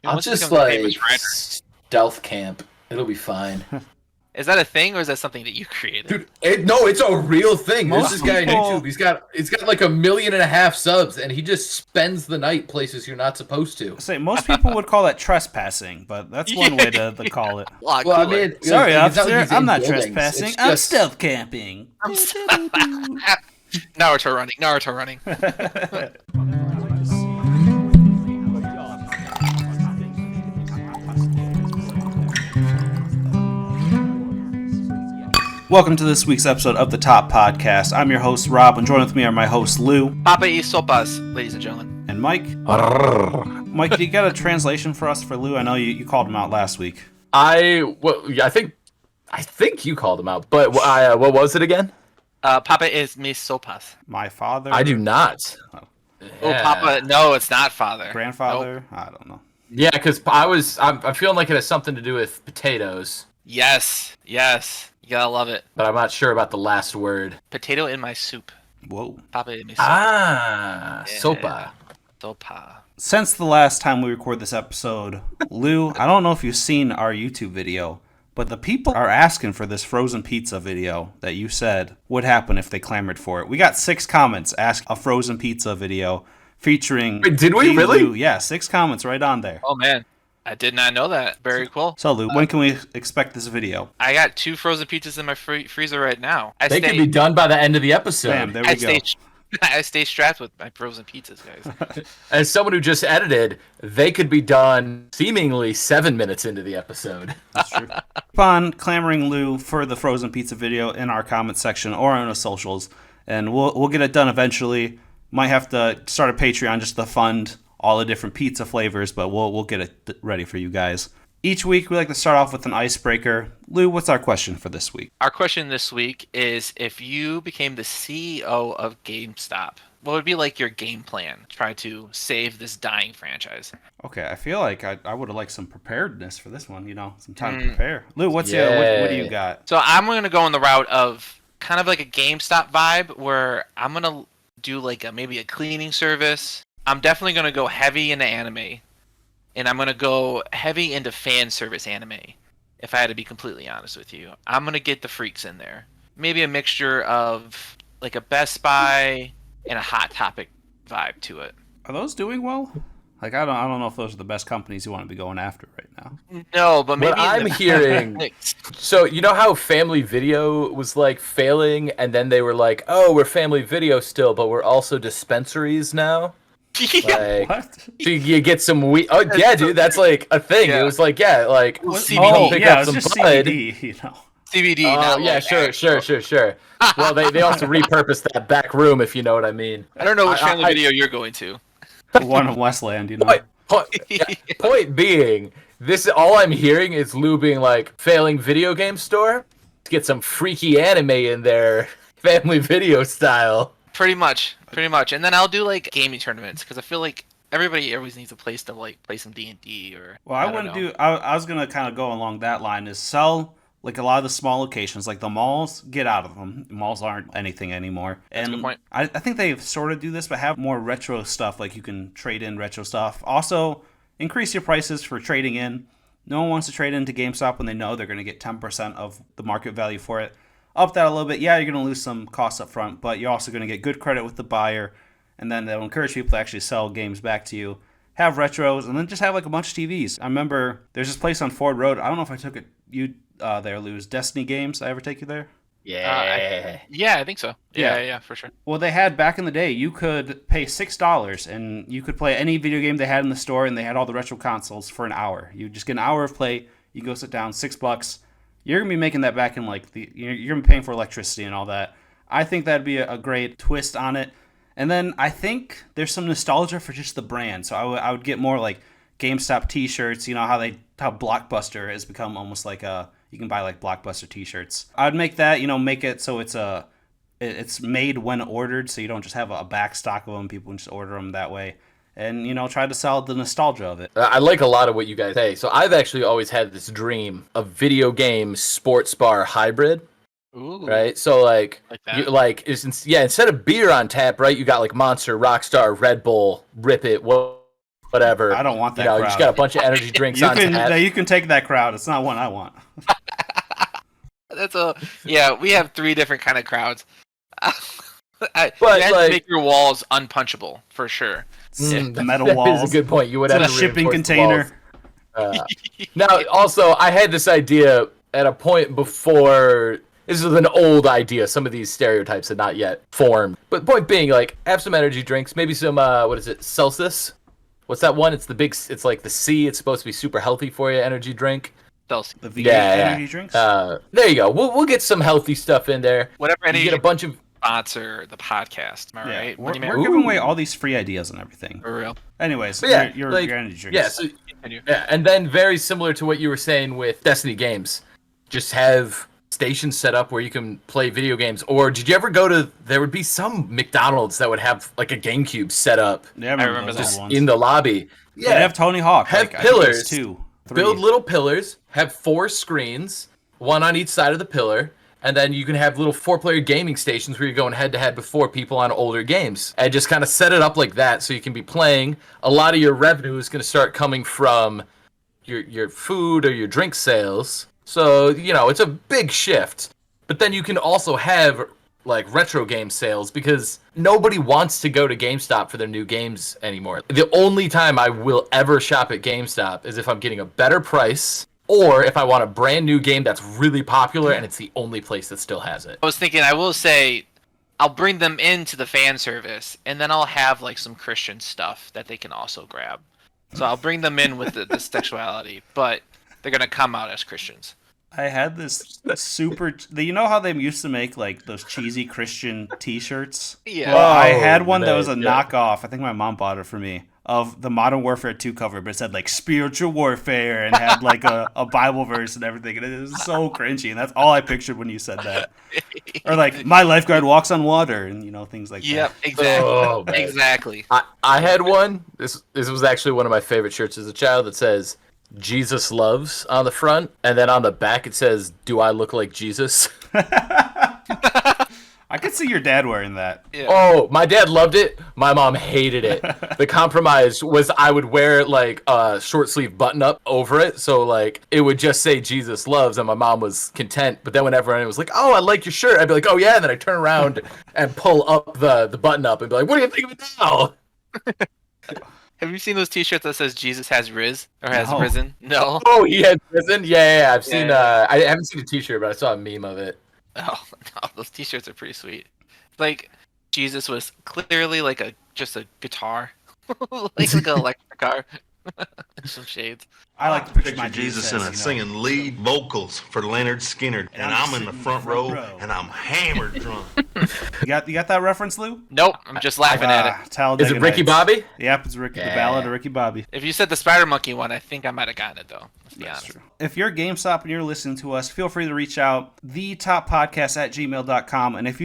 I'll Once it just becomes a famous like writer. stealth camp. It'll be fine. Is that a thing or is that something that you created? Dude, no, it's a real thing. There's this Most guy on people- YouTube. He's got like 1.5 million subs, and he just spends the night places you're not supposed to. Say most people would call that trespassing, but that's one way to call it. A lot Well, I cooler. mean, Sorry, it's not officer, like he's I'm in not buildings. trespassing. It's I'm just- stealth camping. Naruto running. Welcome to this week's episode of the Top Podcast. I'm your host, Rob, and joining with me are my hosts, Lou Papa y sopas, ladies and gentlemen. and Mike. Mike, do you got a translation for us for Lou? I know you called him out last week. I think you called him out, but what was it again? Papa is mis sopas. My father? I do not. Oh, Papa, no, it's not father. Grandfather? Nope. I don't know. Yeah, because I'm feeling like it has something to do with potatoes, Yes. You gotta love it. but I'm not sure about the last word. Potato in my soup. Whoa. Papa in my soup. Ah, Yeah. sopa. Sopa. Since the last time we recorded this episode, Lou, I don't know if you've seen our YouTube video, but the people are asking for this frozen pizza video that you said would happen if they clamored for it. We got 6 comments asking a frozen pizza video featuring... Wait, did we King really? Lou. Yeah, 6 comments right on there. Oh, man. I did not know that. Very cool. So, Lou, when can we expect this video? I got 2 frozen pizzas in my freezer right now. They could be done by the end of the episode. Bam, there we go. I stay strapped with my frozen pizzas, guys. As someone who just edited, they could be done seemingly 7 minutes into the episode. That's true. Keep on clamoring, Lou, for the frozen pizza video in our comment section or on our socials, and we'll get it done eventually. Might have to start a Patreon just to fund all the different pizza flavors, but we'll get it ready for you guys. Each week, we like to start off with an icebreaker. Lou, what's our question for this week? Our question this week is, if you became the CEO of GameStop, what would be like your game plan to try to save this dying franchise? Okay, I feel like I would have liked some preparedness for this one, some time to prepare. Lou, what do you got? So I'm going to go in the route of kind of like a GameStop vibe, where I'm going to do like maybe a cleaning service. I'm definitely going to go heavy into anime, and I'm going to go heavy into fan service anime, if I had to be completely honest with you. I'm going to get the freaks in there. Maybe a mixture of like a Best Buy and a Hot Topic vibe to it. Are those doing well? Like, I don't know if those are the best companies you want to be going after right now. No, but maybe What I'm hearing... So, you know how Family Video was, like, failing, and then they were like, oh, we're Family Video still, but we're also dispensaries now? Like, What? so you get some weed. Oh, yeah, dude, that's, like, a thing. Yeah. It was like, yeah, like, CBD. Oh, pick yeah, up it's some just bud. CBD, CBD. Oh, not yeah, like- sure. Well, they also repurposed that back room, if you know what I mean. I don't know which family I- video you're going to. The one in Westland, Point being, this all I'm hearing is Lou being like, failing video game store? Let's get some freaky anime in there, Family Video style. Pretty much. And then I'll do like gaming tournaments, because I feel like everybody always needs a place to like play some D&D or... Well, I don't wouldn't know. do. I was gonna kind of go along that line. Is sell like a lot of the small locations, like the malls. Get out of them. Malls aren't anything anymore. That's a And good point. I think they sort of do this, but have more retro stuff. Like you can trade in retro stuff. Also, increase your prices for trading in. No one wants to trade into GameStop when they know they're going to get 10% of the market value for it. Up that a little bit. Yeah, you're going to lose some costs up front, but you're also going to get good credit with the buyer, and then they'll encourage people to actually sell games back to you. Have retros, and then just have like a bunch of TVs. I remember there's this place on Ford Road. I don't know if I took it you there, Lou's Destiny Games. Did I ever take you there? Yeah. Yeah, I think so. Yeah, for sure. Well, they had back in the day, you could pay $6 and you could play any video game they had in the store, and they had all the retro consoles for an hour. You just get an hour of play. You go sit down, $6. You're gonna be making that back in like you're gonna be paying for electricity and all that. I think that'd be a great twist on it. And then I think there's some nostalgia for just the brand. So I would get more like GameStop T-shirts. You know how Blockbuster has become almost like you can buy like Blockbuster T-shirts. I'd make that, make it so it's made when ordered, so you don't just have a back stock of them. People can just order them that way, and try to sell the nostalgia of it. I like a lot of what you guys say. So I've actually always had this dream of video game sports bar hybrid. Ooh. Right, so like that. Instead of beer on tap, right, you got like Monster, Rockstar, Red Bull, Rip It, whatever. I don't want that You crowd. just got a bunch of energy drinks You on tap. you can take that crowd. It's not one I want. We have 3 different kind of crowds. You have to make your walls unpunchable for sure. The metal That walls. is a good point. You would It's have in to a shipping reinforce the container. walls. Now, also, I had this idea at a point before. This is an old idea. Some of these stereotypes had not yet formed. But point being, like, have some energy drinks. Maybe some, what is it, Celsius? What's that one? It's the big, it's like the C. It's supposed to be super healthy for you, energy drink. Celsius. The vegan energy drinks? There you go. We'll get some healthy stuff in there. Whatever energy You get a bunch of... sponsor the podcast. Am I right? We're giving away all these free ideas and everything. For real. Anyways, your energy drinks. Yeah, so, and then very similar to what you were saying with Destiny games, just have stations set up where you can play video games. Or did you ever go to? There would be some McDonald's that would have like a GameCube set up. Yeah, I remember those ones. In the lobby. Yeah, they have Tony Hawk. Have like, I think pillars. it's 2, 3. Build little pillars. Have 4 screens, one on each side of the pillar. And then you can have little 4-player gaming stations where you're going head-to-head with 4 people on older games. And just kind of set it up like that so you can be playing. A lot of your revenue is going to start coming from your food or your drink sales. So, it's a big shift. But then you can also have, like, retro game sales because nobody wants to go to GameStop for their new games anymore. The only time I will ever shop at GameStop is if I'm getting a better price or if I want a brand new game that's really popular and it's the only place that still has it. I was thinking, I will say, I'll bring them into the fan service, and then I'll have like some Christian stuff that they can also grab. So I'll bring them in with the sexuality, but they're gonna come out as Christians. I had this super. You know how they used to make like those cheesy Christian T-shirts? Yeah. Well, I had one that was a yeah. knockoff. I think my mom bought it for me of the Modern Warfare 2 cover, but it said like spiritual warfare and had like a Bible verse and everything, and it was so cringy. And that's all I pictured when you said that. Or like my lifeguard walks on water and things like Yep, that. exactly. Oh, man. Exactly. I had one. This was actually one of my favorite shirts as a child that says Jesus loves on the front, and then on the back it says, "Do I look like Jesus?" I could see your dad wearing that. Yeah. Oh, my dad loved it. My mom hated it. The compromise was I would wear like a short sleeve button up over it, so like it would just say Jesus loves, and my mom was content. But then whenever anyone was like, "Oh, I like your shirt," I'd be like, "Oh yeah," and then I turn around and pull up the button up and be like, "What do you think of it now?" Have you seen those T-shirts that says Jesus has has No. risen? No. Oh, he had prison. Yeah. I've seen. Yeah. I haven't seen a T-shirt, but I saw a meme of it. Oh no, those T-shirts are pretty sweet. Like Jesus was clearly like just a guitar, like an electric guitar. Some shades. I like to picture my Picture Jesus as, in it singing lead vocals for Leonard Skinner, and I'm in the front row, and I'm hammered drunk. You got that reference, Lou? Nope, I'm just laughing at it. Talladega Is it Ricky Nights. Bobby? Yep, it's Ricky. The Yeah. Ballad of Ricky Bobby. If you said the Spider Monkey one, I think I might have gotten it though. Let's be honest. True. If you're GameStop and you're listening to us, feel free to reach out, thetoppodcast@gmail.com. And if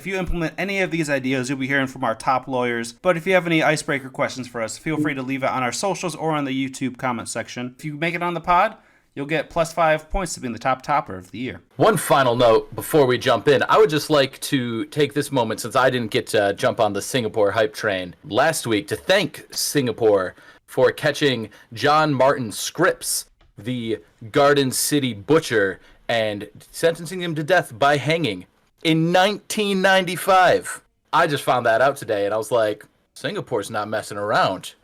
you implement any of these ideas, you'll be hearing from our top lawyers. But if you have any icebreaker questions for us, feel free to leave it on our socials or on the YouTube comment section. If you make it on the pod, you'll get +5 points to being the top topper of the year. One final note before we jump in. I would just like to take this moment, since I didn't get to jump on the Singapore hype train last week, to thank Singapore for catching John Martin Scripps, the Garden City butcher, and sentencing him to death by hanging in 1995. I just found that out today, and I was like, Singapore's not messing around.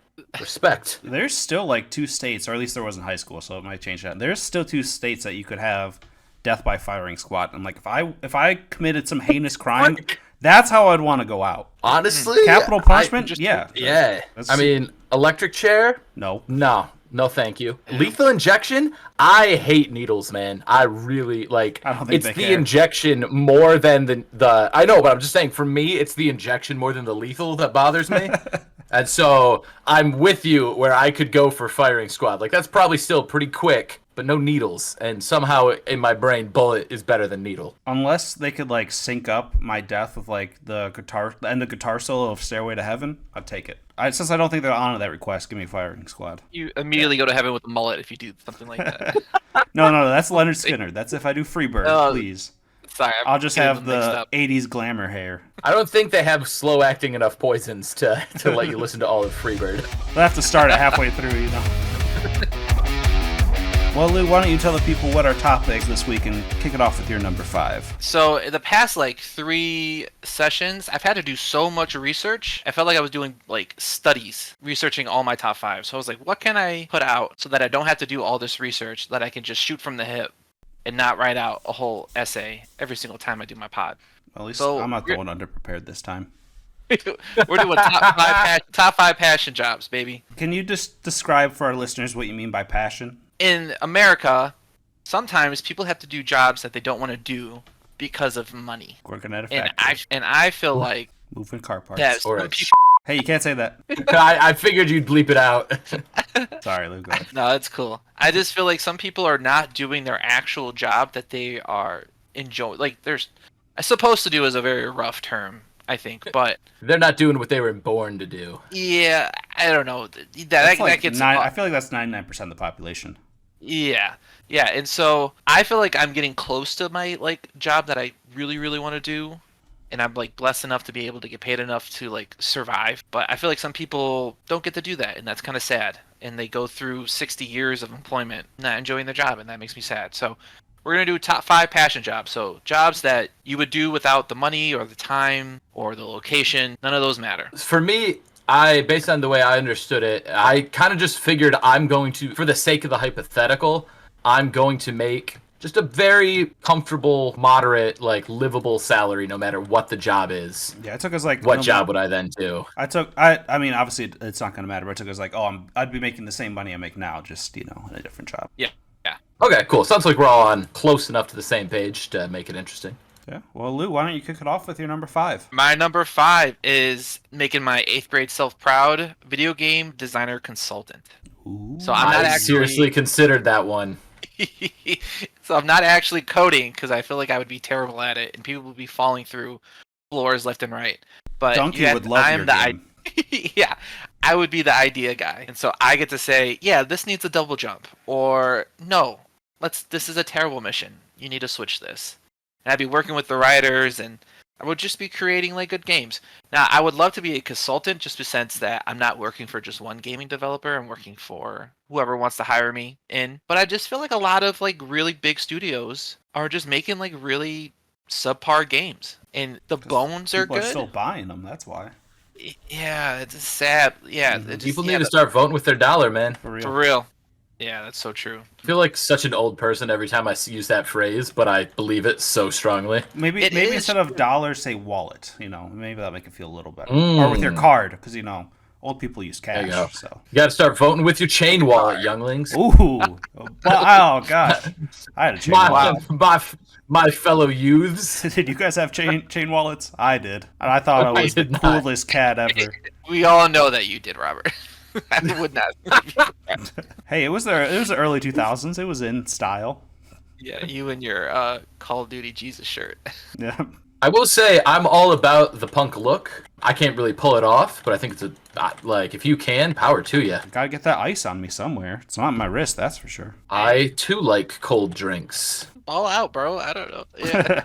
Respect. There's still like 2 states, or at least there was in high school, so it might change that. There's still 2 states that you could have death by firing squad. I'm like, if I committed some heinous crime, that's how I'd want to go out. Honestly, Capital punishment? Yeah. That's- I mean, electric chair? No. No, thank you. Lethal injection? I hate needles, man. I really like. I don't think it's they the care. injection more than the. I know, but I'm just saying. For me, it's the injection more than the lethal that bothers me. And so I'm with you where I could go for firing squad. Like that's probably still pretty quick, but no needles. And somehow in my brain, bullet is better than needle. Unless they could like sync up my death with like the end of guitar solo of Stairway to Heaven, I'd take it. Since I don't think they'll honor that request, give me firing squad. You immediately go to heaven with a mullet if you do something like that. No, that's Leonard Skinner. That's if I do Freebird, Oh. please. Sorry, I'll just getting have them mixed the up. 80s glamour hair. I don't think they have slow acting enough poisons to let you listen to all of Freebird. We'll have to start it halfway through, you know. Well, Lou, why don't you tell the people what our topic is this week and kick it off with your number 5. So in the past 3 sessions, I've had to do so much research. I felt like I was doing studies, researching all my top 5. So I was like, what can I put out so that I don't have to do all this research, that I can just shoot from the hip and not write out a whole essay every single time I do my pod. At least So I'm not the one underprepared this time. We're doing top 5 passion jobs, baby. Can you just describe for our listeners what you mean by passion? In America, sometimes people have to do jobs that they don't want to do because of money. Working at a And factory. I feel like Moving car parts. that Or some a people, Hey, you can't say that. I figured you'd bleep it out. Sorry, Lou. Go ahead. no, it's cool. I just feel like some people are not doing their actual job that they are enjoying. There's, supposed to do is a very rough term, I think, but They're not doing what they were born to do. yeah, I don't know. That's That like gets I feel like that's 99% of the population. Yeah, and so I feel like I'm getting close to my job that I really, really want to do, and I'm blessed enough to be able to get paid enough to survive. But I feel like some people don't get to do that, and that's kind of sad. And they go through 60 years of employment not enjoying their job, and that makes me sad. So we're gonna do top 5 passion jobs. So jobs that you would do without the money or the time or the location. None of those matter. For me, based on the way I understood it, I kind of just figured I'm going to, for the sake of the hypothetical, I'm going to make just a very comfortable, moderate, livable salary no matter what the job is. Yeah, it took us What job would I then do? I mean, obviously it's not going to matter, but it took us I'd be making the same money I make now, just, in a different job. Yeah. Okay, cool. Sounds like we're all on close enough to the same page to make it interesting. Yeah. Well, Lou, why don't you kick it off with your number 5? My number 5 is making my 8th grade self proud, video game designer consultant. Ooh. So I'm not I actually seriously considered that one. so I'm not actually coding because I feel like I would be terrible at it, and people would be falling through floors left and right. But Donkey would love your game. Yeah, I would be the idea guy, and so I get to say, yeah, this needs a double jump, or no, this is a terrible mission. You need to switch this. And I'd be working with the writers, and I would just be creating good games. Now, I would love to be a consultant, just in the sense that I'm not working for just one gaming developer. I'm working for whoever wants to hire me in. But I just feel like a lot of really big studios are just making really subpar games, and the bones are People good. are still buying them. That's why. Yeah, it's sad. Yeah, People need to start voting with their dollar, man. For real. for real. Yeah, that's so true. I feel like such an old person every time I use that phrase, but I believe it so strongly. It Maybe is instead of true. dollar, say wallet. Maybe that'll make it feel a little better. Or with your card, because old people use cash. you go. So. You got to start voting with your chain wallet, younglings. Ooh. Oh gosh. I had a chain wallet. My fellow youths. Did you guys have chain wallets? I did. And I thought I was the did not. coolest cat ever. We all know that you did, Robert. I would not. Hey, it was the early 2000s. It was in style. Yeah, you and your Call of Duty Jesus shirt. Yeah. I will say I'm all about the punk look. I can't really pull it off, but I think it's if you can, power to you. Gotta get that ice on me somewhere. It's not on my wrist, that's for sure. I too like cold drinks. All out, bro. I don't know. Yeah.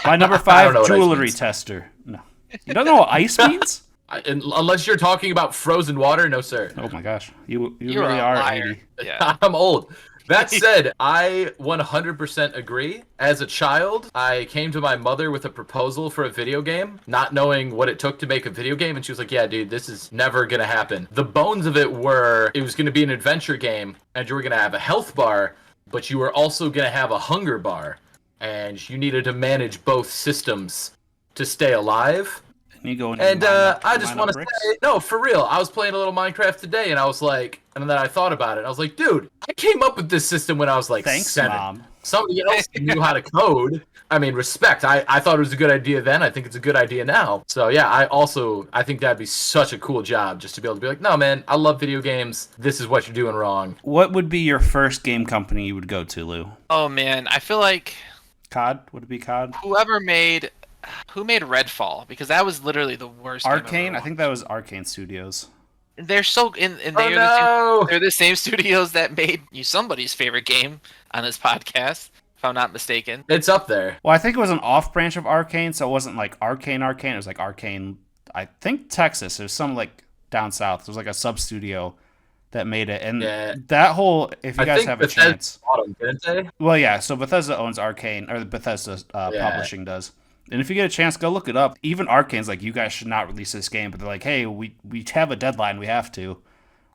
My number I don't 5, know what ice jewelry means. tester. No. You don't know what ice means? Unless you're talking about frozen water, no sir. Oh my gosh. You You're really a are liar. 80. Yeah. I'm old. That said, I 100% agree. As a child, I came to my mother with a proposal for a video game, not knowing what it took to make a video game, and she was like, yeah, dude, this is never going to happen. The bones of it were, it was going to be an adventure game, and you were going to have a health bar, but you were also going to have a hunger bar, and you needed to manage both systems to stay alive. And you go in And mine up- I just mine want up to bricks? say, no, for real. I was playing a little Minecraft today, and I was like, and then I thought about it. I was like, dude, I came up with this system when I was like Thanks, 7. Mom. Somebody else knew how to code. I mean, respect. I thought it was a good idea then. I think it's a good idea now. So yeah, I think that'd be such a cool job just to be able to be like, no, man, I love video games. This is what you're doing wrong. What would be your first game company you would go to, Lou? Oh man, I feel like COD? Would it be COD? who made Redfall, because that was literally the worst. game Arcane? ever. I think that was Arcane Studios. They're so and Oh, they're no. they're the same studios that made you somebody's favorite game on this podcast. if I'm not mistaken. It's up there. Well, I think it was an off branch of Arcane, so it wasn't like Arcane. It was like Arcane, I think Texas. It was some like down south. It was like a sub studio that made it. And that whole, if you guys have a chance. Bottom, didn't they? Well, yeah, so Bethesda owns Arcane, or Bethesda Publishing does. And if you get a chance, go look it up. Even Arcane's like, you guys should not release this game, but they're like, hey, we have a deadline, we have to.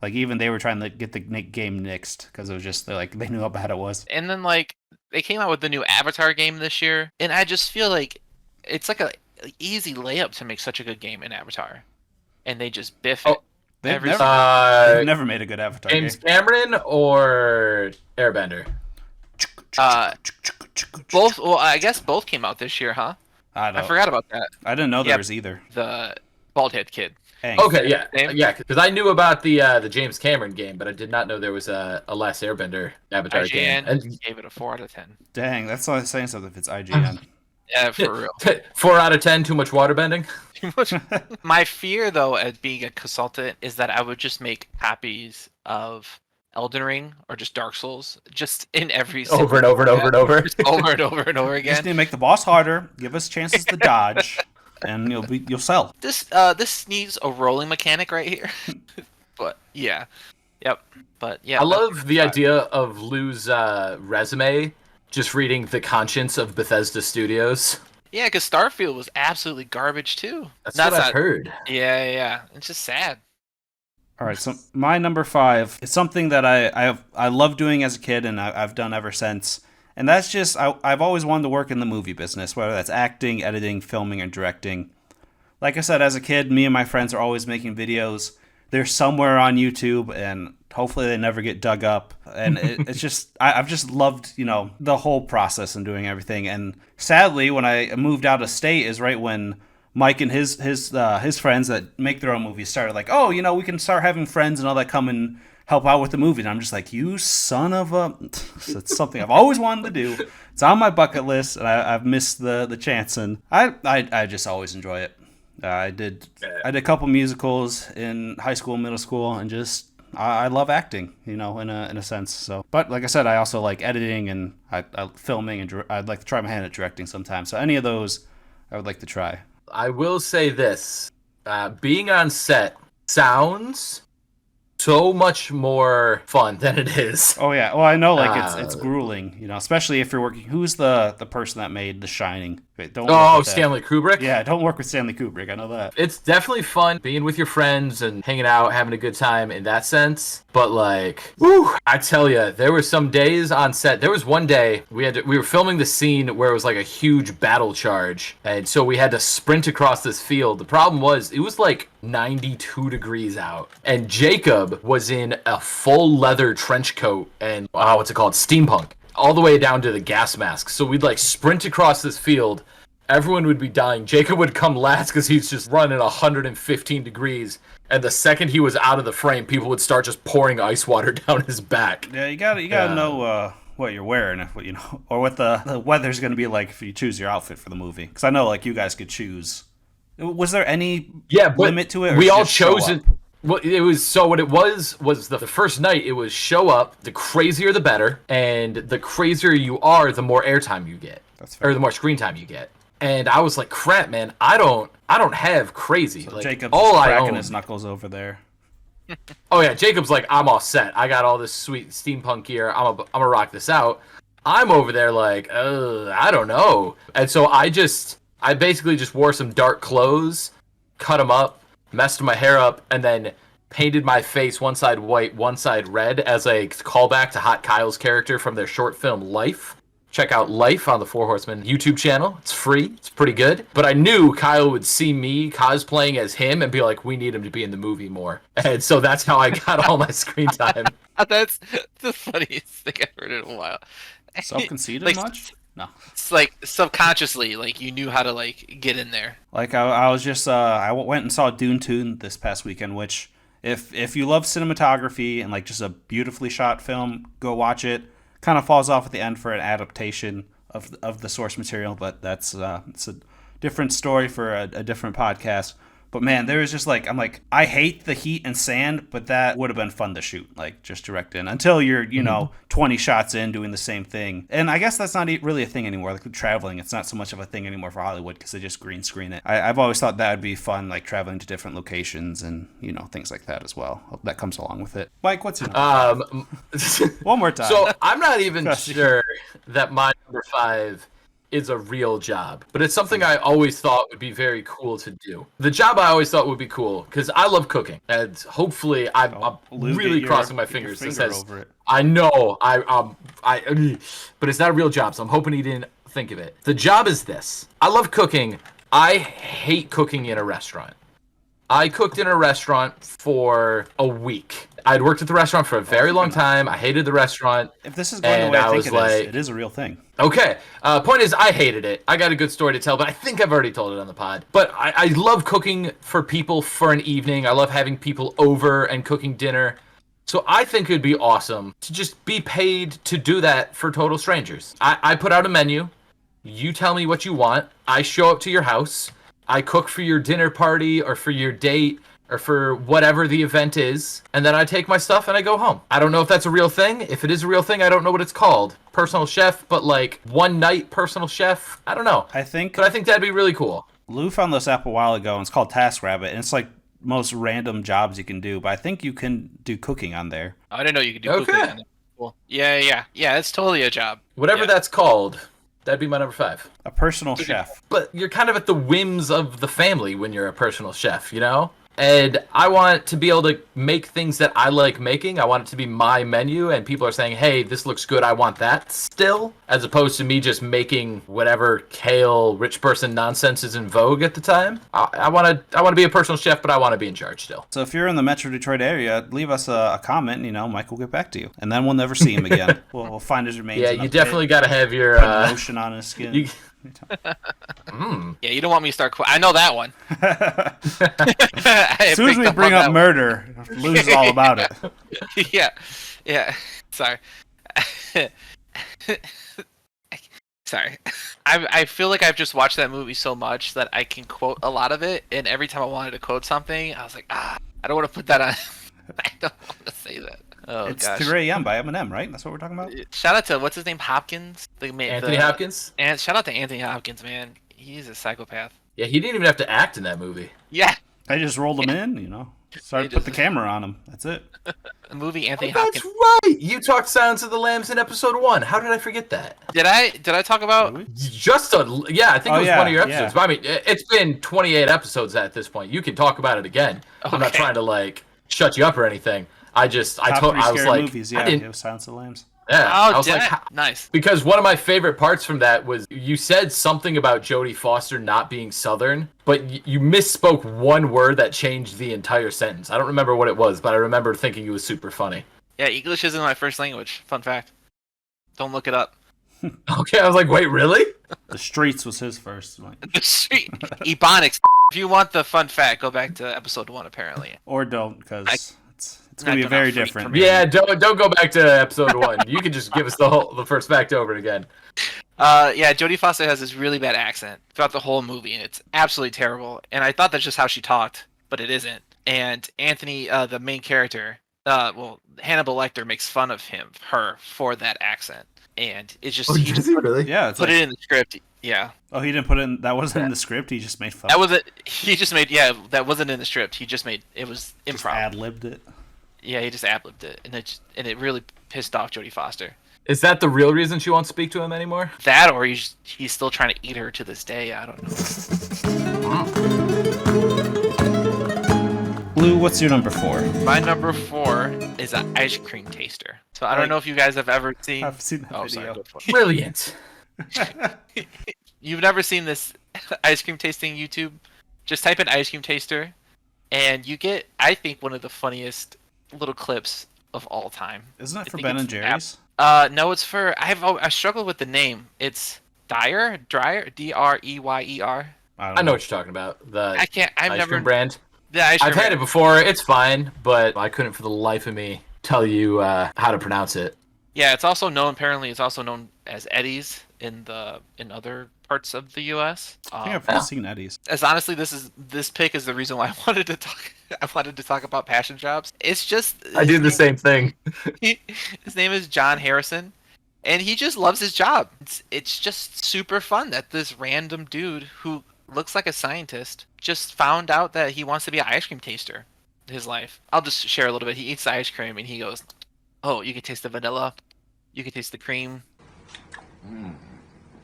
Like, even they were trying to get the game nixed because it was just, they knew how bad it was. And then, like, they came out with the new Avatar game this year, and I just feel like it's like a easy layup to make such a good game in Avatar. And they just biff it. They've never made a good Avatar James game. Cameron or Airbender? Both. Well, I guess both came out this year, huh? I forgot about that. I didn't know there was either. The bald head kid. Dang. Okay, yeah, because I knew about the James Cameron game, but I did not know there was a Last Airbender Avatar game. IGN gave it a 4 out of 10. Dang, that's not saying something if it's IGN. Yeah, for real. 4 out of 10, too much waterbending? Too much. My fear, though, as being a consultant, is that I would just make copies of Elden Ring or just Dark Souls, just in every over and over and over and over, over and over and over You again. just need to make the boss harder, give us chances to dodge, and you'll sell. This needs a rolling mechanic right here. But yeah, but yeah. I love the idea of Lou's resume, just reading the conscience of Bethesda Studios. Yeah, because Starfield was absolutely garbage too. That's what I've heard. Yeah. It's just sad. All right, so my number 5 is something that I love doing as a kid, and I've done ever since. And that's just, I've always wanted to work in the movie business, whether that's acting, editing, filming, or directing. Like I said, as a kid, me and my friends are always making videos. They're somewhere on YouTube, and hopefully they never get dug up. And it's just, I've just loved, the whole process and doing everything. And sadly, when I moved out of state is right when Mike and his friends that make their own movies started like, oh, we can start having friends and all that come and help out with the movie. And I'm just like, you son of a... It's something I've always wanted to do. It's on my bucket list, and I've missed the chance. And I just always enjoy it. I did a couple musicals in high school, middle school, and just I love acting, in a sense. So, but like I said, I also like editing and I filming, and I'd like to try my hand at directing sometimes. So any of those, I would like to try. I will say this: being on set sounds so much more fun than it is. Oh yeah, well I know it's grueling, especially if you're working. Who's the person that made The Shining? Wait, don't Stanley Kubrick. Yeah, don't work with Stanley Kubrick. I know that. It's definitely fun being with your friends and hanging out, having a good time in that sense. But I tell you, there were some days on set. There was one day we were filming the scene where it was like a huge battle charge, and so we had to sprint across this field. The problem was it was like 92 degrees out, and Jacob was in a full leather trench coat and what's it called, steampunk, all the way down to the gas mask. So we'd sprint across this field. Everyone would be dying. Jacob would come last because he's just running 115 degrees. And the second he was out of the frame, people would start just pouring ice water down his back. Yeah, you gotta know what you're wearing, or what the weather's gonna be like if you choose your outfit for the movie. Because I know you guys could choose. Was there any limit to it? Or we all chose it. Well, it was what it was the first night. It was show up. The crazier the better, and the crazier you are, the more airtime you get, or the more screen time you get. And I was like, crap, man, I don't have crazy. So Jacob's just cracking his knuckles over there. Oh yeah, Jacob's like, I'm all set. I got all this sweet steampunk gear. I'm gonna rock this out. I'm over there like, I don't know. And so I basically just wore some dark clothes, cut them up, messed my hair up, and then painted my face one side white, one side red as a callback to Hot Kyle's character from their short film Life. Check out Life on the Four Horsemen YouTube channel. It's free. It's pretty good. But I knew Kyle would see me cosplaying as him and be like, we need him to be in the movie more. And so that's how I got all my screen time. That's the funniest thing I've heard in a while. Self-conceited much? No. It's subconsciously, you knew how to get in there. I was just I went and saw Dune 2 this past weekend, which if you love cinematography and just a beautifully shot film, go watch it. Kind of falls off at the end for an adaptation of the source material, but that's it's a different story for a different podcast. But man, there was just like, I'm like, I hate the heat and sand, but that would have been fun to shoot, like just direct in until you're, 20 shots in doing the same thing. And I guess that's not really a thing anymore. Like with traveling, it's not so much of a thing anymore for Hollywood because they just green screen it. I've always thought that would be fun, like traveling to different locations and, things like that as well. Hope that comes along with it. Mike, what's your number 5? One more time. So I'm not even sure that my number 5 is a real job, but it's something I always thought would be very cool to do. The job I always thought would be cool because I love cooking, and hopefully I'm really crossing my fingers. That says I know but it's not a real job, so I'm hoping he didn't think of it. The job is this: I love cooking. I hate cooking in a restaurant. I cooked in a restaurant for a week. I'd worked at the restaurant for a very long time. I hated the restaurant. If this is going the way I think it is a real thing. Okay. Point is, I hated it. I got a good story to tell, but I think I've already told it on the pod. But I love cooking for people for an evening. I love having people over and cooking dinner. So I think it'd be awesome to just be paid to do that for total strangers. I put out a menu. You tell me what you want. I show up to your house. I cook for your dinner party or for your date or for whatever the event is, and then I take my stuff and I go home. I don't know if that's a real thing. If it is a real thing, I don't know what it's called. Personal chef, but like one night personal chef. I don't know. But I think that'd be really cool. Lou found this app a while ago, and it's called TaskRabbit, and it's like most random jobs you can do, but I think you can do cooking on there. I didn't know you could do cooking on there. Cool. Yeah, it's totally a job. Whatever that's called. That'd be my number 5. A personal chef. But you're kind of at the whims of the family when you're a personal chef, And I want to be able to make things that I like making. I want it to be my menu, and people are saying, hey, this looks good, I want that still, as opposed to me just making whatever kale rich person nonsense is in vogue at the time. I want to be a personal chef, but I want to be in charge still. So if you're in the Metro Detroit area, leave us a comment, and, Mike will get back to you. And then we'll never see him again. we'll find his remains. Yeah, you definitely got to have your... Put lotion on his skin. Yeah, you don't want me to start. I know that one. As soon as we bring up murder, Lou's all about it. Yeah. Sorry. Sorry. I feel like I've just watched that movie so much that I can quote a lot of it, and every time I wanted to quote something, I was like, I don't want to put that on. I don't want to say that. Oh, it's gosh. 3 a.m. by Eminem, right? That's what we're talking about? Shout out to, what's his name, Hopkins? Anthony Hopkins? And shout out to Anthony Hopkins, man. He's a psychopath. Yeah, he didn't even have to act in that movie. Yeah. I just rolled him in, Started to put the camera on him. That's it. The movie Anthony Hopkins. That's right! You talked Silence of the Lambs in episode 1. How did I forget that? Did I talk about... I think it was one of your episodes. But I mean, it's been 28 episodes at this point. You can talk about it again. Okay. I'm not trying to, shut you up or anything. I was like... movies, it was Silence of the Lambs. Yeah, I was nice. Because one of my favorite parts from that was you said something about Jodie Foster not being Southern, but you misspoke one word that changed the entire sentence. I don't remember what it was, but I remember thinking it was super funny. Yeah, English isn't my first language. Fun fact. Don't look it up. Okay, I was like, wait, really? The Streets was his first. The Street. Ebonics. If you want the fun fact, go back to episode 1, apparently. Or don't, because... It's going to be very different. Yeah, don't go back to episode 1. You can just give us the first fact over it again. Yeah, Jodie Foster has this really bad accent throughout the whole movie, and it's absolutely terrible. And I thought that's just how she talked, but it isn't. And Anthony, the main character, Hannibal Lecter makes fun of her for that accent. And it's just... really? Yeah. Put it in the script. Yeah. Oh, he didn't put it in... That wasn't in the script? He just made fun of it? That wasn't in the script. He just made... It was improv. Just ad-libbed it? Yeah, he just ad-libbed it, and it really pissed off Jodie Foster. Is that the real reason she won't speak to him anymore? That, or he's still trying to eat her to this day. I don't know. Blue, what's your number 4? My number 4 is an ice cream taster. So I don't know if you guys have ever seen... I've seen that video. Brilliant. You've never seen this ice cream tasting YouTube? Just type in ice cream taster, and you get, I think, one of the funniest little clips of all time. Isn't that for Ben and Jerry's? No, it's for... I struggled with the name. It's Dryer, D-R-E-Y-E-R. I know what you're talking about. Ice cream brand. Yeah, I've had it before. It's fine, but I couldn't for the life of me tell you how to pronounce it. Yeah, it's also known. Apparently, it's also known as Eddie's in other parts of the U.S. I think I've seen Eddie's. As honestly, this pick is the reason why I wanted to talk. I wanted to talk about passion jobs. It's just I do the same thing. his name is John Harrison, and he just loves his job. It's just super fun that this random dude who looks like a scientist just found out that he wants to be an ice cream taster. His life. I'll just share a little bit. He eats the ice cream and he goes, "Oh, you can taste the vanilla, you can taste the cream."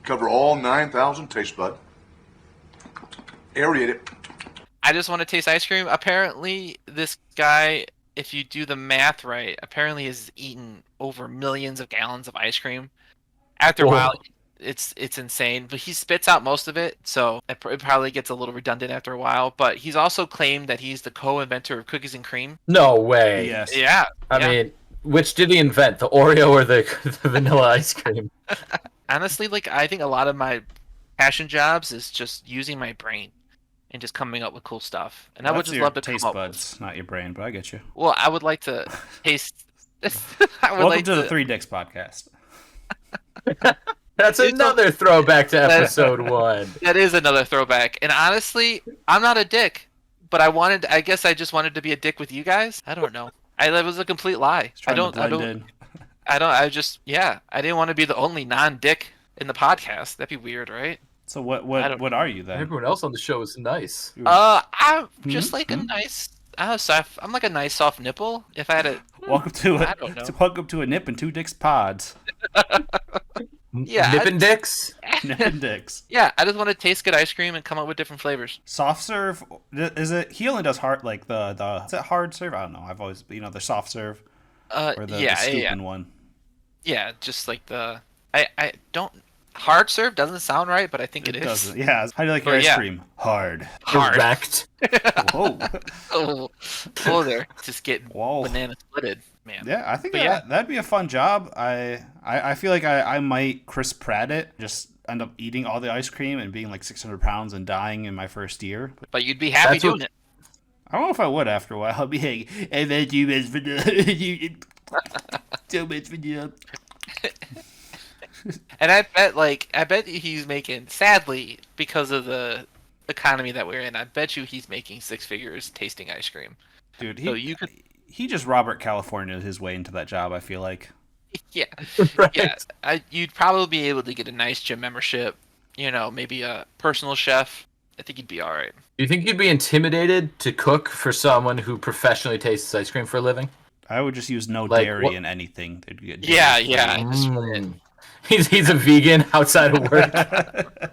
Cover all 9,000 taste bud. Aerate it. I just want to taste ice cream. Apparently, this guy, if you do the math right, apparently has eaten over millions of gallons of ice cream. After a while, it's insane. But he spits out most of it, so it probably gets a little redundant after a while. But he's also claimed that he's the co-inventor of cookies and cream. No way. Yes. Yeah. I mean, which did he invent? The Oreo or the vanilla ice cream? Honestly, like I think a lot of my passion jobs is just using my brain and just coming up with cool stuff. And I would That's just your love to taste come up buds, not your brain, but I get you. Well, I would like to taste. I would Welcome like to the Three Dicks podcast. That's another throwback to episode 1. That is another throwback. And honestly, I'm not a dick, but I guess I just wanted to be a dick with you guys. I don't know. That was a complete lie. I Trying to blend in. I didn't want to be the only non-dick in the podcast. That'd be weird, right? So what are you then? Everyone else on the show is nice. I'm just like a nice. I'm like a nice soft nipple. If I had a Welcome to I don't know. welcome to a Nip and Two Dicks pods. Yeah, Nippin' Dicks? Nip and Dicks. Yeah, I just want to taste good ice cream and come up with different flavors. Soft serve, is it? He only does hard, like the is it hard serve? I don't know. I've always, the soft serve or the scooping one. Yeah, just like the I don't hard serve doesn't sound right, but I think it is. Doesn't. Yeah. How do you like your ice cream? Hard. Correct. Whoa. Oh, there, just getting Whoa. banana splitted, man. Yeah, I think But that'd be a fun job. I feel like I might Chris Pratt it, just end up eating all the ice cream and being like 600 pounds and dying in my first year. But you'd be happy doing it. I don't know if I would after a while. I'll be like, hey, man, you much for the so much for the. And I bet he's making, sadly, because of the economy that we're in, I bet you he's making 6 figures tasting ice cream. Dude, So you could, he just Robert California his way into that job, I feel like. yeah, Right. yeah. You'd probably be able to get a nice gym membership. Maybe a personal chef. I think you'd be all right. Do you think you'd be intimidated to cook for someone who professionally tastes ice cream for a living? I would just use no Like, dairy what- in anything. They'd get Yeah, dairy. yeah. He's a vegan outside of work.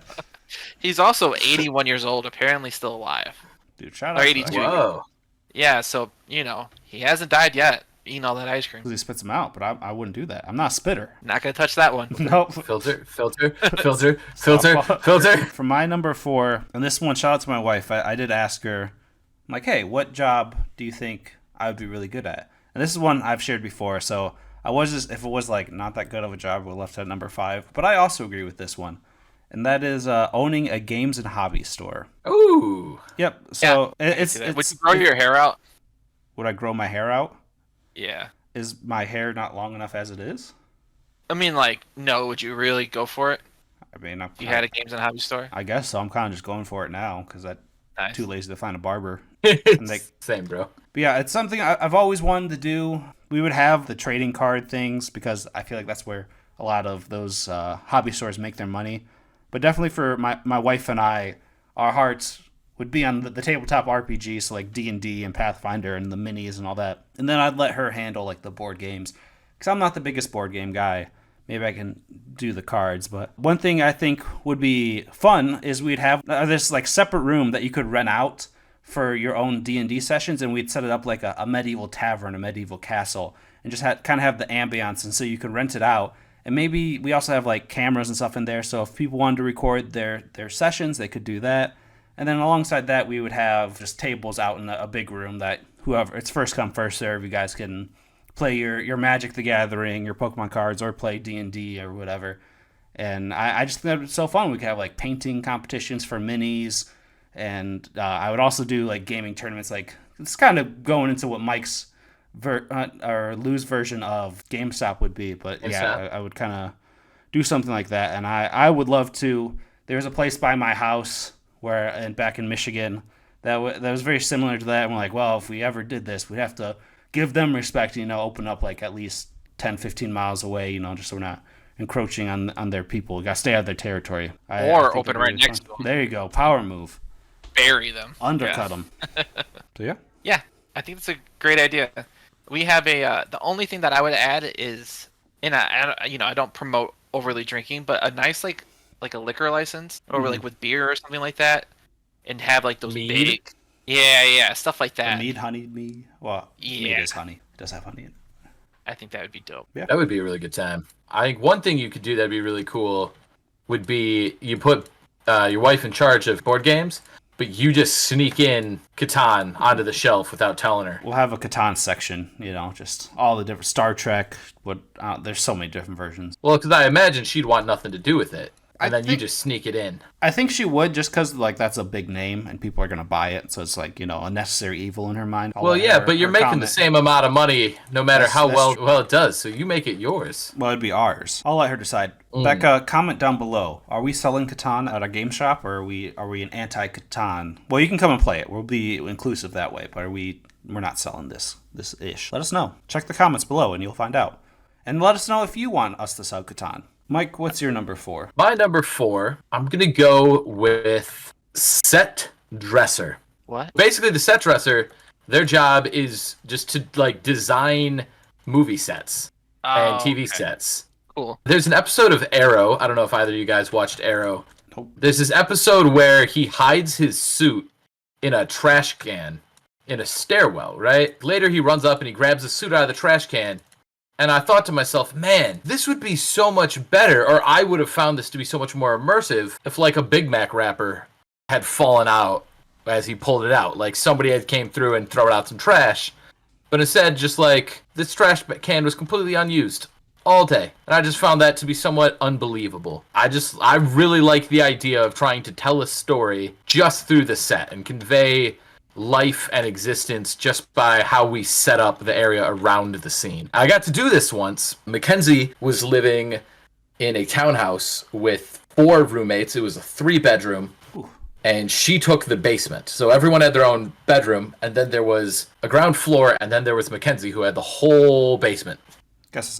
He's also 81 years old, apparently still alive. Dude, shout Or out to 82. that. Whoa. Yeah, so he hasn't died yet. Eating all that ice cream. He spits them out, but I wouldn't do that. I'm not a spitter. Not gonna touch that one. Nope. Filter. Filter. For my number 4, and this one, shout out to my wife. I did ask her, I'm like, hey, what job do you think I would be really good at? And this is one I've shared before, so I was just, if it was like not that good of a job, I would have left it at number 5. But I also agree with this one, and that is owning a games and hobby store. Ooh. Yep. So Would you grow your hair out? Would I grow my hair out? Yeah. Is my hair not long enough as it is? I mean, no. Would you really go for it? I mean, If you had a games and hobby store? I guess so. I'm kind of just going for it now because I'm Nice. too lazy to find a barber. Same, bro. But yeah, it's something I've always wanted to do. We would have the trading card things because I feel like that's where a lot of those hobby stores make their money. But definitely for my wife and I, our hearts would be on the tabletop RPGs, so like D&D and Pathfinder and the minis and all that. And then I'd let her handle like the board games because I'm not the biggest board game guy. Maybe I can do the cards. But one thing I think would be fun is we'd have this like separate room that you could rent out for your own D&D sessions, and we'd set it up like a medieval tavern, a medieval castle, and just kind of have the ambiance, and so you could rent it out. And maybe we also have like cameras and stuff in there, so if people wanted to record their sessions, they could do that. And then alongside that, we would have just tables out in a big room that whoever, it's first come, first serve, you guys can play your Magic the Gathering, your Pokemon cards, or play D&D or whatever. And I just think that was so fun. We could have like painting competitions for minis, and I would also do like gaming tournaments. Like it's kind of going into what Mike's or Lou's version of GameStop would be, but yeah, I would kind of do something like that. And I would love to. There's a place by my house and back in Michigan that was very similar to that. And we're like, well, if we ever did this, we'd have to give them respect, open up like at least 10, 15 miles away, just so we're not encroaching on their people. We got to stay out of their territory. Or open right next to them. There you go. Power move. Bury them. Undercut them. So, yeah. Yeah, I think that's a great idea. We have the only thing that I would add is, and I don't promote overly drinking, but a nice like a liquor license or like with beer or something like that, and have like those big, stuff like that. Mead, honey, mead. Well, yeah, mead is honey. It does have honey in it. I think that would be dope. Yeah, that would be a really good time. I think one thing you could do that'd be really cool would be you put your wife in charge of board games, but you just sneak in Catan onto the shelf without telling her. We'll have a Catan section, just all the different Star Trek. There's so many different versions. Well, because I imagine she'd want nothing to do with it. And then you just sneak it in. I think she would, just because that's a big name and people are going to buy it. So it's like, a necessary evil in her mind. But you're making the same amount of money no matter how well it does. So you make it yours. Well, it'd be ours. I'll let her decide. Becca, comment down below. Are we selling Catan at a game shop, or are we an anti-Catan? Well, you can come and play it. We'll be inclusive that way. But we're not selling this ish. Let us know. Check the comments below and you'll find out. And let us know if you want us to sell Catan. Mike, what's your number 4? My number 4, I'm going to go with set dresser. What? Basically, the set dresser, their job is just to design movie sets and TV sets. Cool. There's an episode of Arrow. I don't know if either of you guys watched Arrow. Nope. There's this episode where he hides his suit in a trash can in a stairwell, right? Later, he runs up and he grabs the suit out of the trash can. And I thought to myself, man, this would be so much better, or I would have found this to be so much more immersive if, like, a Big Mac wrapper had fallen out as he pulled it out. Like, somebody had came through and thrown out some trash. But instead, just, like, this trash can was completely unused all day. And I just found that to be somewhat unbelievable. I really like the idea of trying to tell a story just through the set and convey life and existence just by how we set up the area around the scene. I got to do this once. Mackenzie was living in a townhouse with 4 roommates. It was a 3-bedroom, and she took the basement. So everyone had their own bedroom, and then there was a ground floor, and then there was Mackenzie who had the whole basement.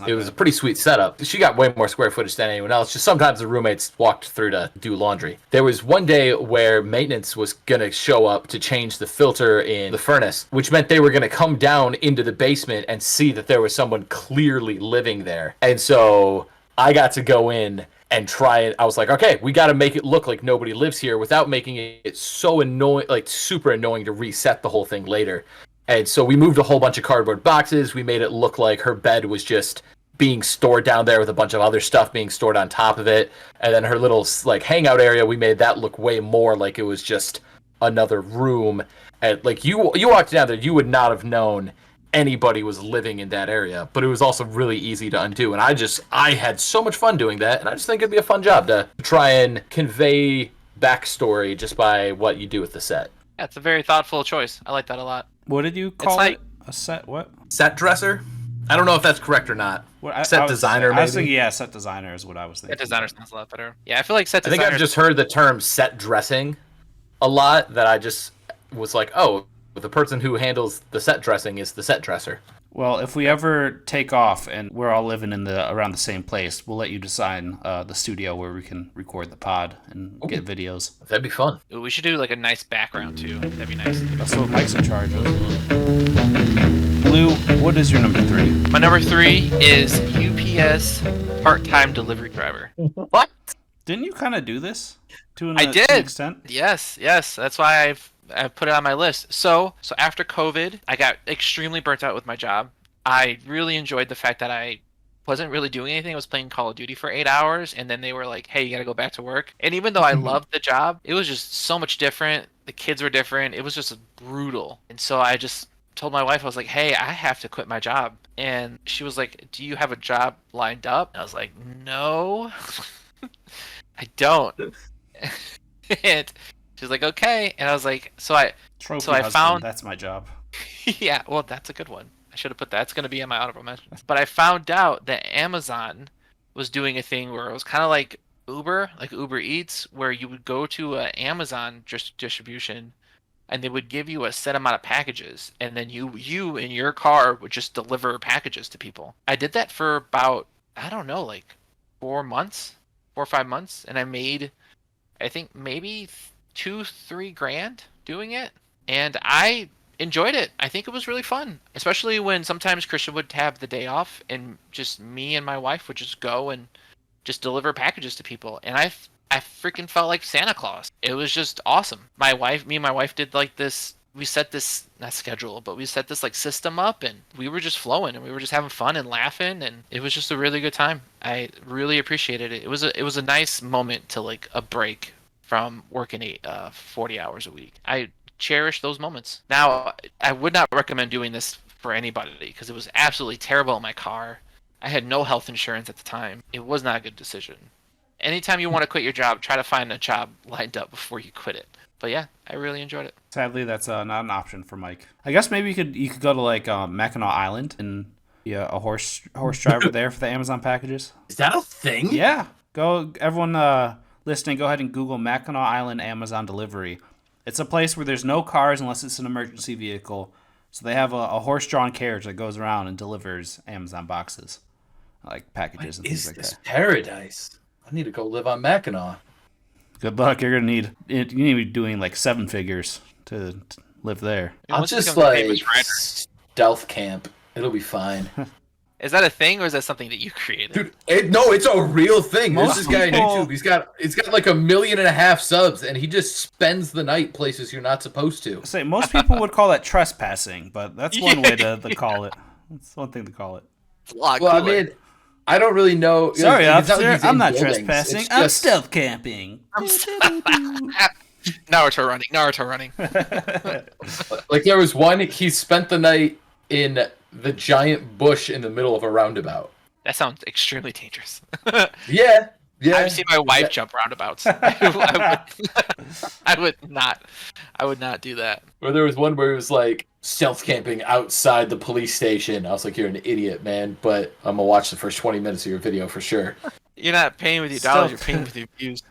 It was a pretty sweet setup. She got way more square footage than anyone else. Just sometimes the roommates walked through to do laundry. There was one day where maintenance was going to show up to change the filter in the furnace, which meant they were going to come down into the basement and see that there was someone clearly living there. And so I got to go in and try it. I was like, okay, we got to make it look like nobody lives here without making it so annoying, like super annoying to reset the whole thing later. And so we moved a whole bunch of cardboard boxes. We made it look like her bed was just being stored down there with a bunch of other stuff being stored on top of it. And then her little like hangout area, we made that look way more like it was just another room. And like you walked down there, you would not have known anybody was living in that area. But it was also really easy to undo. And I had so much fun doing that. And I just think it'd be a fun job to try and convey backstory just by what you do with the set. Yeah, it's a very thoughtful choice. I like that a lot. What did you call it? A set what? Set dresser? I don't know if that's correct or not. Set designer, maybe? I was thinking, set designer is what I was thinking. Set designer sounds a lot better. Yeah, I feel like set designer... I think I've just heard the term set dressing a lot, that I just was like, oh, the person who handles the set dressing is the set dresser. Well, if we ever take off and we're all living around the same place, we'll let you design the studio where we can record the pod and get videos. That'd be fun. Ooh, we should do like a nice background too. That'd be nice. That's what Mike's in charge of. Blue, what is your number 3? My number 3 is UPS part-time delivery driver. What? Didn't you kind of do this to an extent? Yes. That's why I put it on my list. So after COVID, I got extremely burnt out with my job. I really enjoyed the fact that I wasn't really doing anything. I was playing Call of Duty for 8 hours, and then they were like, hey, you got to go back to work. And even though I loved the job, it was just so much different. The kids were different. It was just brutal. And so I just told my wife, I was like, hey, I have to quit my job. And she was like, do you have a job lined up? And I was like, no, I don't. And she's like, okay. And I was like, I found... That's my job. Yeah, well, that's a good one. I should have put that. It's going to be in my honorable mentions. But I found out that Amazon was doing a thing where it was kind of like Uber Eats, where you would go to Amazon distribution, and they would give you a set amount of packages, and then you in your car would just deliver packages to people. I did that for about, I don't know, like 4 months, 4 or 5 months, and I made, I think maybe 2-3 grand doing it, and I enjoyed it. I think it was really fun, especially when sometimes Christian would have the day off, and just me and my wife would just go and just deliver packages to people, and I freaking felt like Santa Claus. It was just awesome. Me and my wife did like this. We set this, not schedule, but we set this like system up, and we were just flowing, and we were just having fun and laughing, and it was just a really good time. I really appreciated it. It was a nice moment to like a break from working 40 hours a week. I cherish those moments. Now, I would not recommend doing this for anybody because it was absolutely terrible in my car. I had no health insurance at the time. It was not a good decision. Anytime you want to quit your job, try to find a job lined up before you quit it. But yeah, I really enjoyed it. Sadly, that's not an option for Mike. I guess maybe you could go to like Mackinac Island and be a horse driver there for the Amazon packages. Is that a thing? Yeah, go everyone listening. Go ahead and Google Mackinac Island Amazon delivery. It's a place where there's no cars unless it's an emergency vehicle. So they have a horse-drawn carriage that goes around and delivers Amazon boxes, like packages and things like that. Paradise? I need to go live on Mackinac. Good luck. You need to be doing like 7 figures to live there. I'll Once you just become a famous like writer- stealth camp. It'll be fine. Is that a thing, or is that something that you created? Dude, no, it's a real thing. There's Most this guy on people- YouTube. He's got like 1.5 million subs, and he just spends the night places you're not supposed to. Say most people would call that trespassing, but that's one way to call it. That's one thing to call it. It's a lot Well, I cooler. mean, I don't really know. Sorry, It's not like officer, he's in I'm not buildings. trespassing. It's I'm just- stealth camping. Naruto running. Like there was one. He spent the night in the giant bush in the middle of a roundabout. That sounds extremely dangerous. Yeah. I've seen my wife jump roundabouts. I would not do that. Or there was one where it was like stealth camping outside the police station. I was like, you're an idiot, man. But I'm gonna watch the first 20 minutes of your video for sure. You're not paying with your dollars, you're paying with your views.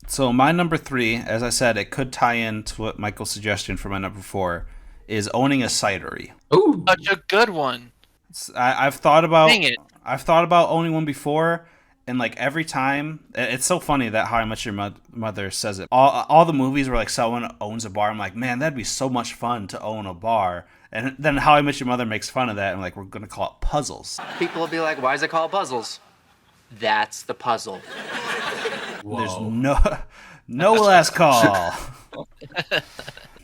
So my number 3, as I said, it could tie into what Michael's suggestion for my number 4, is owning a cidery. Ooh. Such a good one. I've thought about Dang it. I've thought about owning one before, and like every time, it's so funny that How I Met Your Mother says it. All the movies where like someone owns a bar, I'm like, man, that'd be so much fun to own a bar. And then How I Met Your Mother makes fun of that, and like we're gonna call it puzzles. People will be like, why is it called puzzles? That's the puzzle. There's no last call.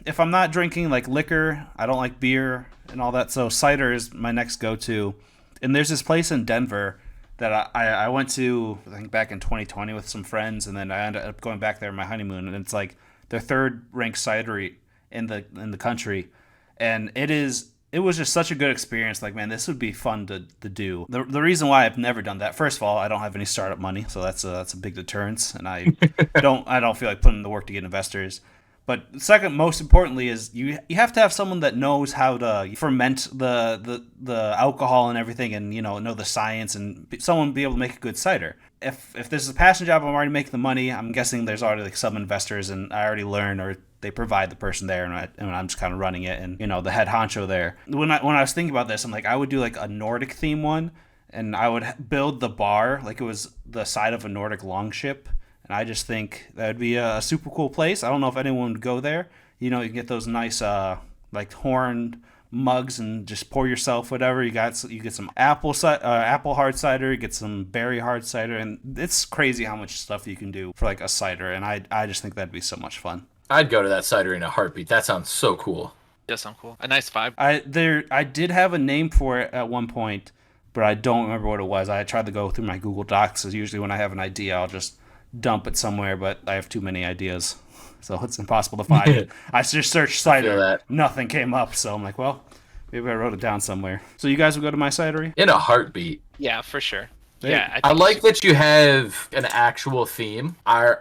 If I'm not drinking like liquor, I don't like beer and all that, so cider is my next go-to. And there's this place in Denver that I went to, I think back in 2020 with some friends, and then I ended up going back there on my honeymoon, and it's like their third ranked cidery in the country, and it was just such a good experience. Like, man, this would be fun to do. The reason why I've never done that, first of all, I don't have any startup money, so that's a big deterrence, and I don't feel like putting in the work to get investors. But second, most importantly, is you have to have someone that knows how to ferment the alcohol and everything, and know the science, and someone be able to make a good cider. If this is a passion job, I'm already making the money. I'm guessing there's already like some investors, and I already learn, or they provide the person there, and I'm just kind of running it, and the head honcho there. When I was thinking about this, I'm like, I would do like a Nordic theme one, and I would build the bar like it was the side of a Nordic longship. And I just think that would be a super cool place. I don't know if anyone would go there. You can get those nice like horn mugs and just pour yourself whatever. You get some apple hard cider, you get some berry hard cider, and it's crazy how much stuff you can do for like a cider. And I just think that'd be so much fun. I'd go to that cider in a heartbeat. That sounds so cool. Does sound cool. A nice vibe. I did have a name for it at one point, but I don't remember what it was. I tried to go through my Google Docs, because usually when I have an idea, I'll just dump it somewhere, but I have too many ideas, so it's impossible to find it. I just searched cider, nothing came up, so I'm like, well, maybe I wrote it down somewhere. So you guys will go to my cidery? In a heartbeat. Yeah, for sure. Hey, Yeah, I like that you have an actual theme. I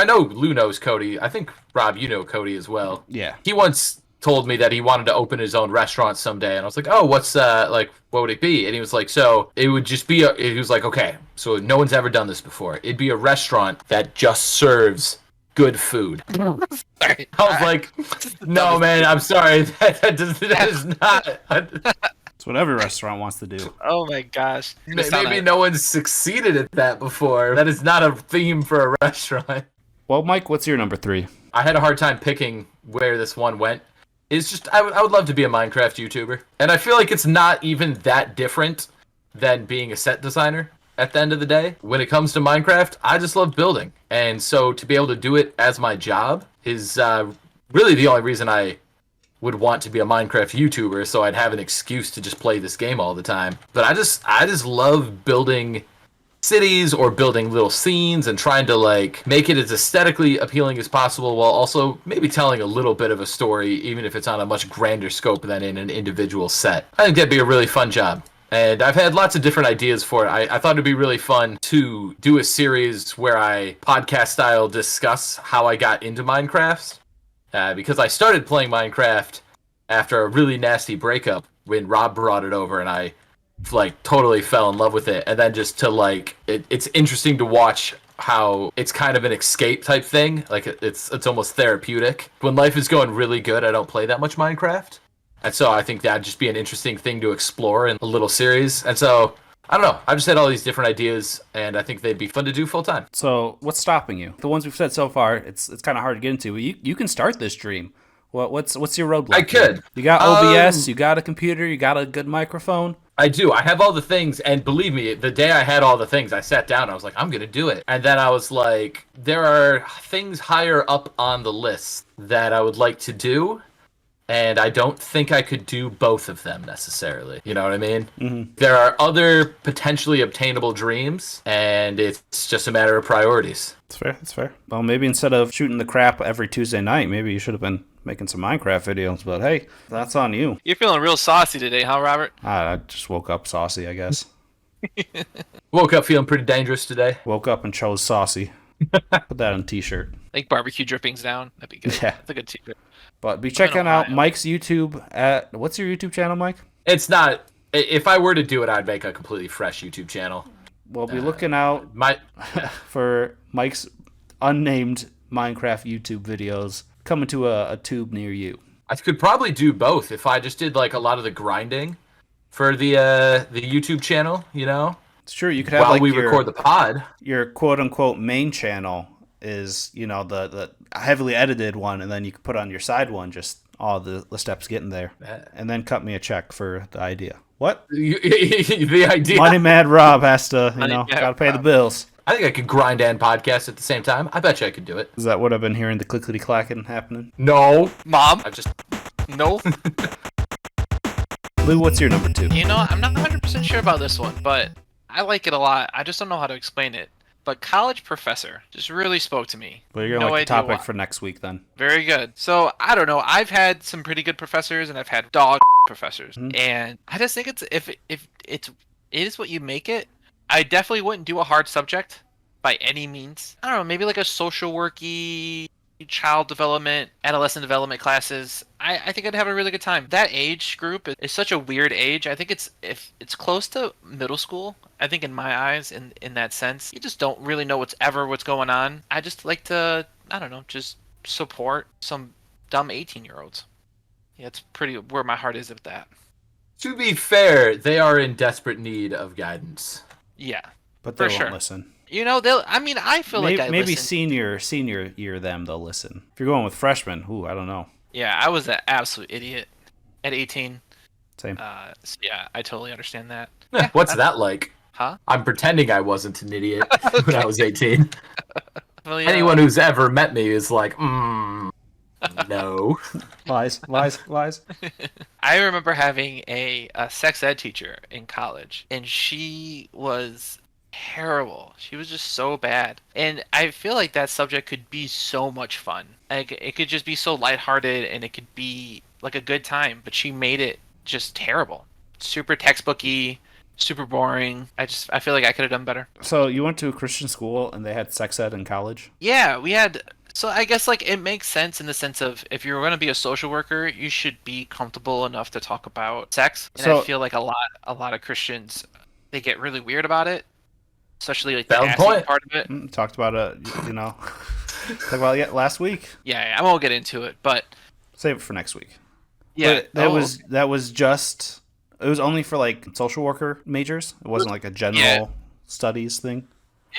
know Lou knows Cody. I think Rob, you know Cody as well. Yeah. He once told me that he wanted to open his own restaurant someday, and I was like, oh, what's like, what would it be? And he was like, so it would just be he was like, okay, so no one's ever done this before. It'd be a restaurant that just serves good food. Sorry. I was like, no, man, I'm sorry. That is not. It's what every restaurant wants to do. Oh my gosh. Maybe no one's succeeded at that before. That is not a theme for a restaurant. Well, Mike, what's your number 3? I had a hard time picking where this one went. It's just, I would love to be a Minecraft YouTuber. And I feel like it's not even that different than being a set designer at the end of the day. When it comes to Minecraft, I just love building. And so to be able to do it as my job is really the only reason I would want to be a Minecraft YouTuber, so I'd have an excuse to just play this game all the time. But I just love building cities or building little scenes and trying to like make it as aesthetically appealing as possible while also maybe telling a little bit of a story, even if it's on a much grander scope than in an individual set. I think that'd be a really fun job. And I've had lots of different ideas for it. I thought it'd be really fun to do a series where I podcast style discuss how I got into Minecraft. Because I started playing Minecraft after a really nasty breakup when Rob brought it over and I like totally fell in love with it. And then just to like, it's interesting to watch how it's kind of an escape type thing. Like it's almost therapeutic. When life is going really good, I don't play that much Minecraft. And so I think that'd just be an interesting thing to explore in a little series. And so, I don't know. I've just had all these different ideas, and I think they'd be fun to do full time. So what's stopping you? The ones we've said so far, it's kind of hard to get into. You can start this dream. What's your roadblock? I could. You got OBS, you got a computer, you got a good microphone. I do. I have all the things, and believe me, the day I had all the things, I sat down, I was like, I'm going to do it. And then I was like, there are things higher up on the list that I would like to do, and I don't think I could do both of them necessarily. You know what I mean? Mm-hmm. There are other potentially obtainable dreams, and it's just a matter of priorities. That's fair. Well, maybe instead of shooting the crap every Tuesday night, maybe you should have been making some Minecraft videos, but hey, that's on you. You're feeling real saucy today, huh, Robert? I just woke up saucy, I guess. Woke up feeling pretty dangerous today. Woke up and chose saucy. Put that on a t-shirt. Like barbecue drippings down. That'd be good. Yeah. That's a good t-shirt. But be checking out Mike's YouTube at... What's your YouTube channel, Mike? It's not... If I were to do it, I'd make a completely fresh YouTube channel. We'll be looking out for Mike's unnamed Minecraft YouTube videos coming to a tube near you. I could probably do both if I just did like a lot of the grinding for the YouTube channel, you know? It's true. You could have while like we record the pod. Your quote unquote main channel is, you know, the heavily edited one, and then you could put on your side one just all the steps getting there. And then cut me a check for the idea. What? The idea. Money Mad Rob has to, gotta pay the bills. I think I could grind and podcast at the same time. I bet you I could do it. Is that what I've been hearing, the clickety-clacking happening? No. Mom? I've just... No. Lou, what's your number 2? You know, I'm not 100% sure about this one, but I like it a lot. I just don't know how to explain it. But college professor just really spoke to me. Well, you're going to like the topic for next week then. Very good. So, I don't know. I've had some pretty good professors, and I've had dog professors. Mm-hmm. And I just think if it is what you make it, I definitely wouldn't do a hard subject by any means. I don't know, maybe like a social worky, child development, adolescent development classes. I think I'd have a really good time. That age group is such a weird age. I think it's close to middle school. I think in my eyes, in that sense, you just don't really know what's going on. I just like to, I don't know, just support some dumb 18-year-olds. Yeah, it's pretty where my heart is with that. To be fair, they are in desperate need of guidance. Yeah, but they won't sure. listen. You know, I feel like maybe listen. senior year them they'll listen. If you're going with freshmen, I don't know. Yeah, I was an absolute idiot at 18. Same. So yeah, I totally understand that. What's that like? Huh? I'm pretending I wasn't an idiot when I was 18. Well, yeah. Anyone who's ever met me is like, no. Lies. I remember having a sex ed teacher in college, and she was terrible. She was just so bad. And I feel like that subject could be so much fun. Like, it could just be so lighthearted, and it could be like a good time, but she made it just terrible. Super textbooky, super boring. I feel like I could have done better. So you went to a Christian school and they had sex ed in college? Yeah, we had So I guess like it makes sense in the sense of if you're going to be a social worker, you should be comfortable enough to talk about sex. And I So- feel like a lot of Christians they get really weird about it, especially like the Valid assy point. part of it. Talked about it, talked about it last week. Yeah, I won't get into it, but Save it for next week. yeah, But that was just. It was only for like social worker majors. It wasn't like a general studies thing.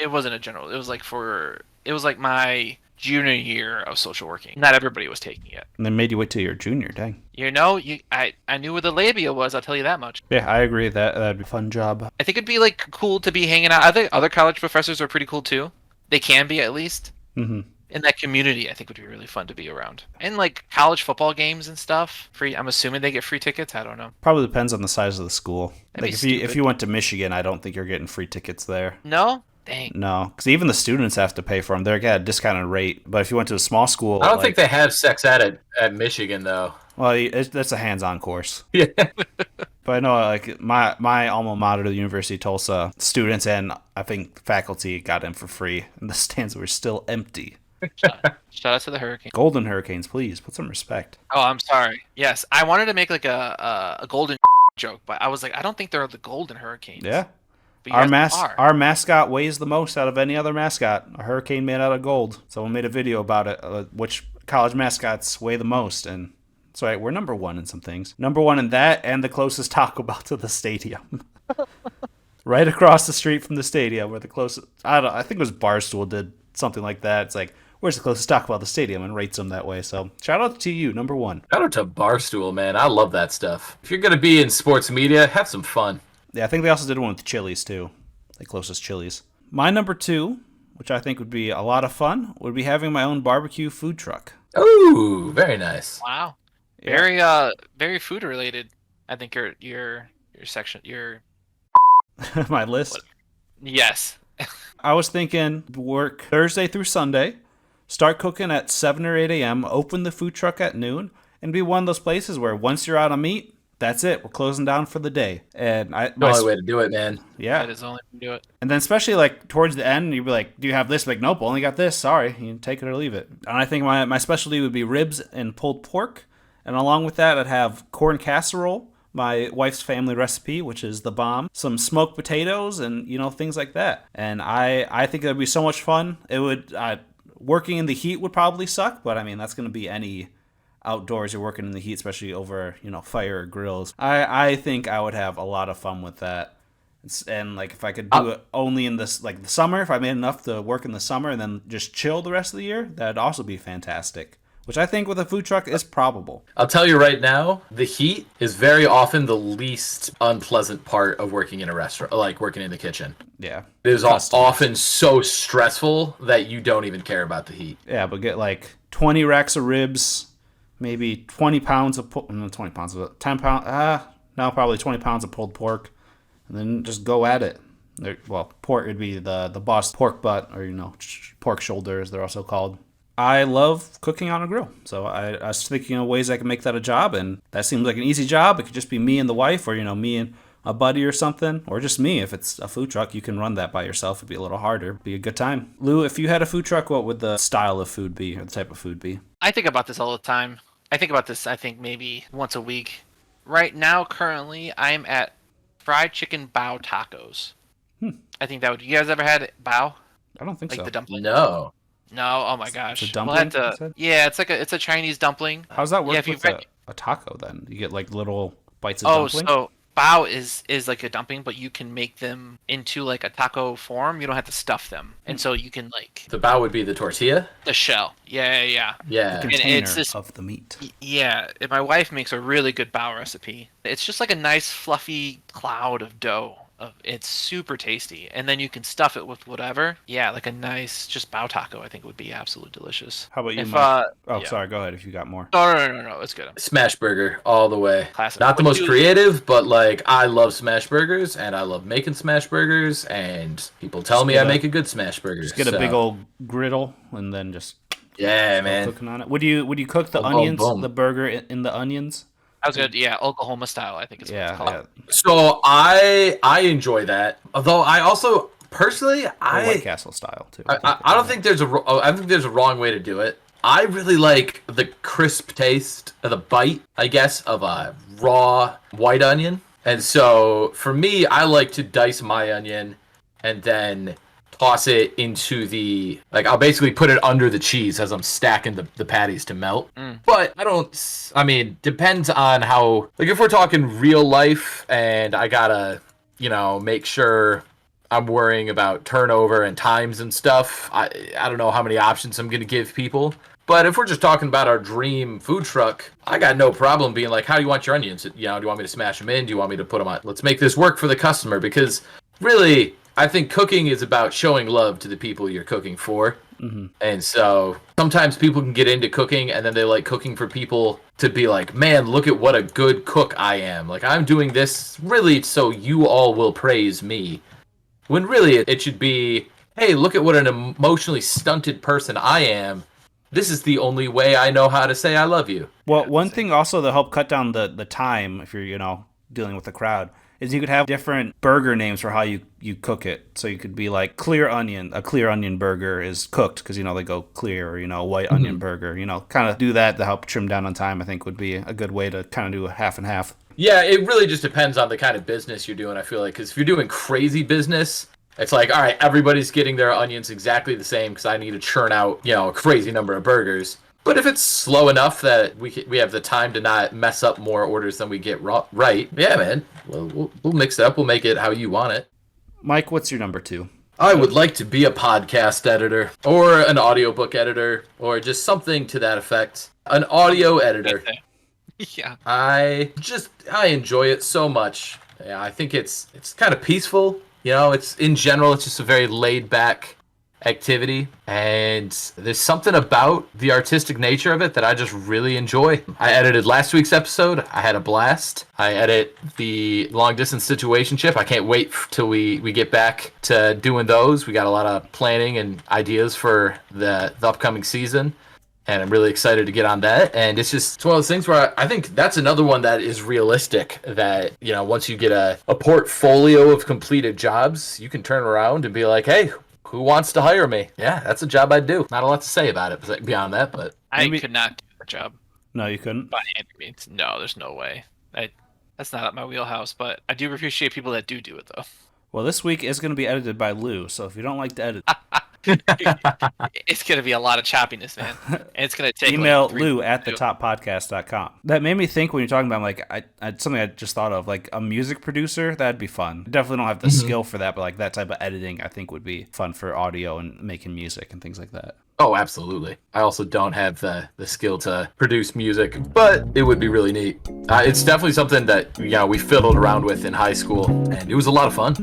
it wasn't a general. It was like my junior year of social working. Not everybody was taking it. And then made you wait till your junior. Dang. I knew where the labia was. I'll tell you that much. Yeah, I agree. That'd be a fun job. I think it'd be like cool to be hanging out. I think other college professors are pretty cool too. They can be at least. Mm-hmm. In that community, I think would be really fun to be around. And like college football games and stuff. Free. I'm assuming they get free tickets. I don't know. Probably depends on the size of the school. That'd Like be if you went to Michigan, I don't think you're getting free tickets there. No. Dang. No, because even the students have to pay for them. They're at a discounted rate. But if you went to a small school, I don't think they have sex ed at Michigan though. Well, that's a hands-on course. Yeah. But I know, like my alma mater, the University of Tulsa, students and I think faculty got in for free, and the stands were still empty. Shout out to the Hurricane. Golden Hurricanes, please put some respect. Oh, I'm sorry. Yes, I wanted to make like a golden joke, but I was like, I don't think they're the Golden Hurricanes. Yeah, But you guys are. our mascot weighs the most out of any other mascot. A hurricane made out of gold. Someone made a video about it. Which college mascots weigh the most, and that's right, we're number one in some things. Number one in that, and the closest Taco Bell to the stadium. Right across the street from the stadium, where the closest. I think it was Barstool did something like that. It's like, where's the closest Taco Bell to the stadium, and rates them that way. So shout out to you, number one. Shout out to Barstool, man. I love that stuff. If you're gonna be in sports media, have some fun. Yeah, I think they also did one with Chili's too, the closest Chili's. My number two, which I think would be a lot of fun, would be having my own barbecue food truck. Ooh, very nice. Wow. Yeah. Very food related. I think your section My list. yes. I was thinking work Thursday through Sunday, start cooking at 7 or 8 a.m., open the food truck at noon, and be one of those places where once you're out of meat, that's it. We're closing down for the day. And The only way to do it, man. yeah. That is the only way to do it. And then especially like towards the end, you'd be like, do you have this? Like, nope, only got this. Sorry. You can take it or leave it. And I think my specialty would be ribs and pulled pork. And along with that, I'd have corn casserole, my wife's family recipe, which is the bomb, some smoked potatoes, and things like that. And I think it would be so much fun. It would working in the heat would probably suck, but I mean that's going to be any outdoors you're working in the heat, especially over fire or grills. I think I would have a lot of fun with that. And like if I could do it only in this like the summer, if I made enough to work in the summer and then just chill the rest of the year, that'd also be fantastic. Which I think with a food truck is probable. I'll tell you right now, the heat is very often the least unpleasant part of working in a restaurant, like working in the kitchen. Yeah. It is Customers. often so stressful that you don't even care about the heat. Yeah, but get like 20 racks of ribs, maybe 20 pounds of 20 pounds of 10 pounds. No, probably 20 pounds of pulled pork, and then just go at it. Pork would be the boss pork butt, or pork shoulders. They're also called. I love cooking on a grill, so I was thinking of ways I can make that a job, and that seems like an easy job. It could just be me and the wife, or me and a buddy or something, or just me. If it's a food truck, you can run that by yourself. It'd be a little harder. It'd be a good time. Lou, if you had a food truck, what would the style of food be, or the type of food be? I think about this all the time. I think maybe once a week. Right now, currently, I'm at fried chicken bao tacos. I think that would. You guys ever had bao? I don't think Like so. the dumpling? No. No. Oh my gosh. It's a We'll have dumpling, you to. said? Yeah, it's a Chinese dumpling. How's that work Yeah, if you with a taco then? You get like little bites of Oh, dumpling? so bao is like a dumpling, but you can make them into like a taco form. You don't have to stuff them, and so you can like The bao would be the tortilla? the shell. Yeah. Yeah. The it's container this- of the meat. Yeah, and my wife makes a really good bao recipe. It's just like a nice fluffy cloud of dough. It's super tasty, and then you can stuff it with whatever. Yeah, like a nice just bao taco. I think would be absolutely delicious. How about you, If, Mike? yeah. Sorry, go ahead if you got more. No, it's good. Smash burger all the way. Classic. Not the Would most you- creative, but like I love smash burgers and I love making smash burgers and people tell me get I a- make a good smash burger. Just get a big old griddle and then just Yeah, start man. cooking on it. Would you cook the Boom, boom, onions, boom. the burger in the onions? I was good. Yeah, Oklahoma style. I think it's what it's called. Yeah. So I enjoy that. Although I also Personally, White Castle style too. I don't think there's I think there's a wrong way to do it. I really like the crisp taste, the bite, I guess, of a raw white onion. And so for me, I like to dice my onion and then toss it into I'll basically put it under the cheese as I'm stacking the patties to melt. But depends on how, if we're talking real life and I gotta, make sure I'm worrying about turnover and times and stuff, I don't know how many options I'm gonna give people. But if we're just talking about our dream food truck, I got no problem being like, how do you want your onions? Do you want me to smash them in? Do you want me to put them on? Let's make this work for the customer, because really, I think cooking is about showing love to the people you're cooking for. Mm-hmm. And so sometimes people can get into cooking and then they like cooking for people to be like, man, look at what a good cook I am. Like, I'm doing this really so you all will praise me. When really it should be, hey, look at what an emotionally stunted person I am. This is the only way I know how to say I love you. Well, one thing also to help cut down the time, if you're, dealing with the crowd, is you could have different burger names for how you cook it. So you could be like clear onion. A clear onion burger is cooked because, they go clear, or, white onion burger. Kind of do that to help trim down on time, I think would be a good way to kind of do a half and half. Yeah, it really just depends on the kind of business you're doing, I feel like. Because if you're doing crazy business, it's like, all right, everybody's getting their onions exactly the same because I need to churn out, a crazy number of burgers. But if it's slow enough that we have the time to not mess up more orders than we get right, yeah, man, we'll mix it up. We'll make it how you want it. Mike, what's your number 2? I would like to be a podcast editor or an audiobook editor or just something to that effect. An audio editor. Yeah. I enjoy it so much. Yeah, I think it's kind of peaceful. It's in general, it's just a very laid back activity, and there's something about the artistic nature of it that I just really enjoy. I edited last week's episode. I had a blast. I edit the long distance situationship. I can't wait till we get back to doing those. We got a lot of planning and ideas for the upcoming season. And I'm really excited to get on that. And it's one of those things where I think that's another one that is realistic, that, once you get a portfolio of completed jobs, you can turn around and be like, hey, who wants to hire me? Yeah, that's a job I'd do. Not a lot to say about it beyond that, but I could not do that job. No, you couldn't? By any means. No, there's no way. That's not up my wheelhouse, but I do appreciate people that do it, though. Well, this week is going to be edited by Lou, so if you don't like to edit... It's going to be a lot of choppiness, man. And it's going to take email Lou at thetoppodcast.com. That made me think when you're talking about, something I just thought of, like a music producer, that'd be fun. Definitely don't have the skill for that, but that type of editing I think would be fun for audio and making music and things like that. Oh, absolutely. I also don't have the skill to produce music, but it would be really neat. It's definitely something that, we fiddled around with in high school, and it was a lot of fun.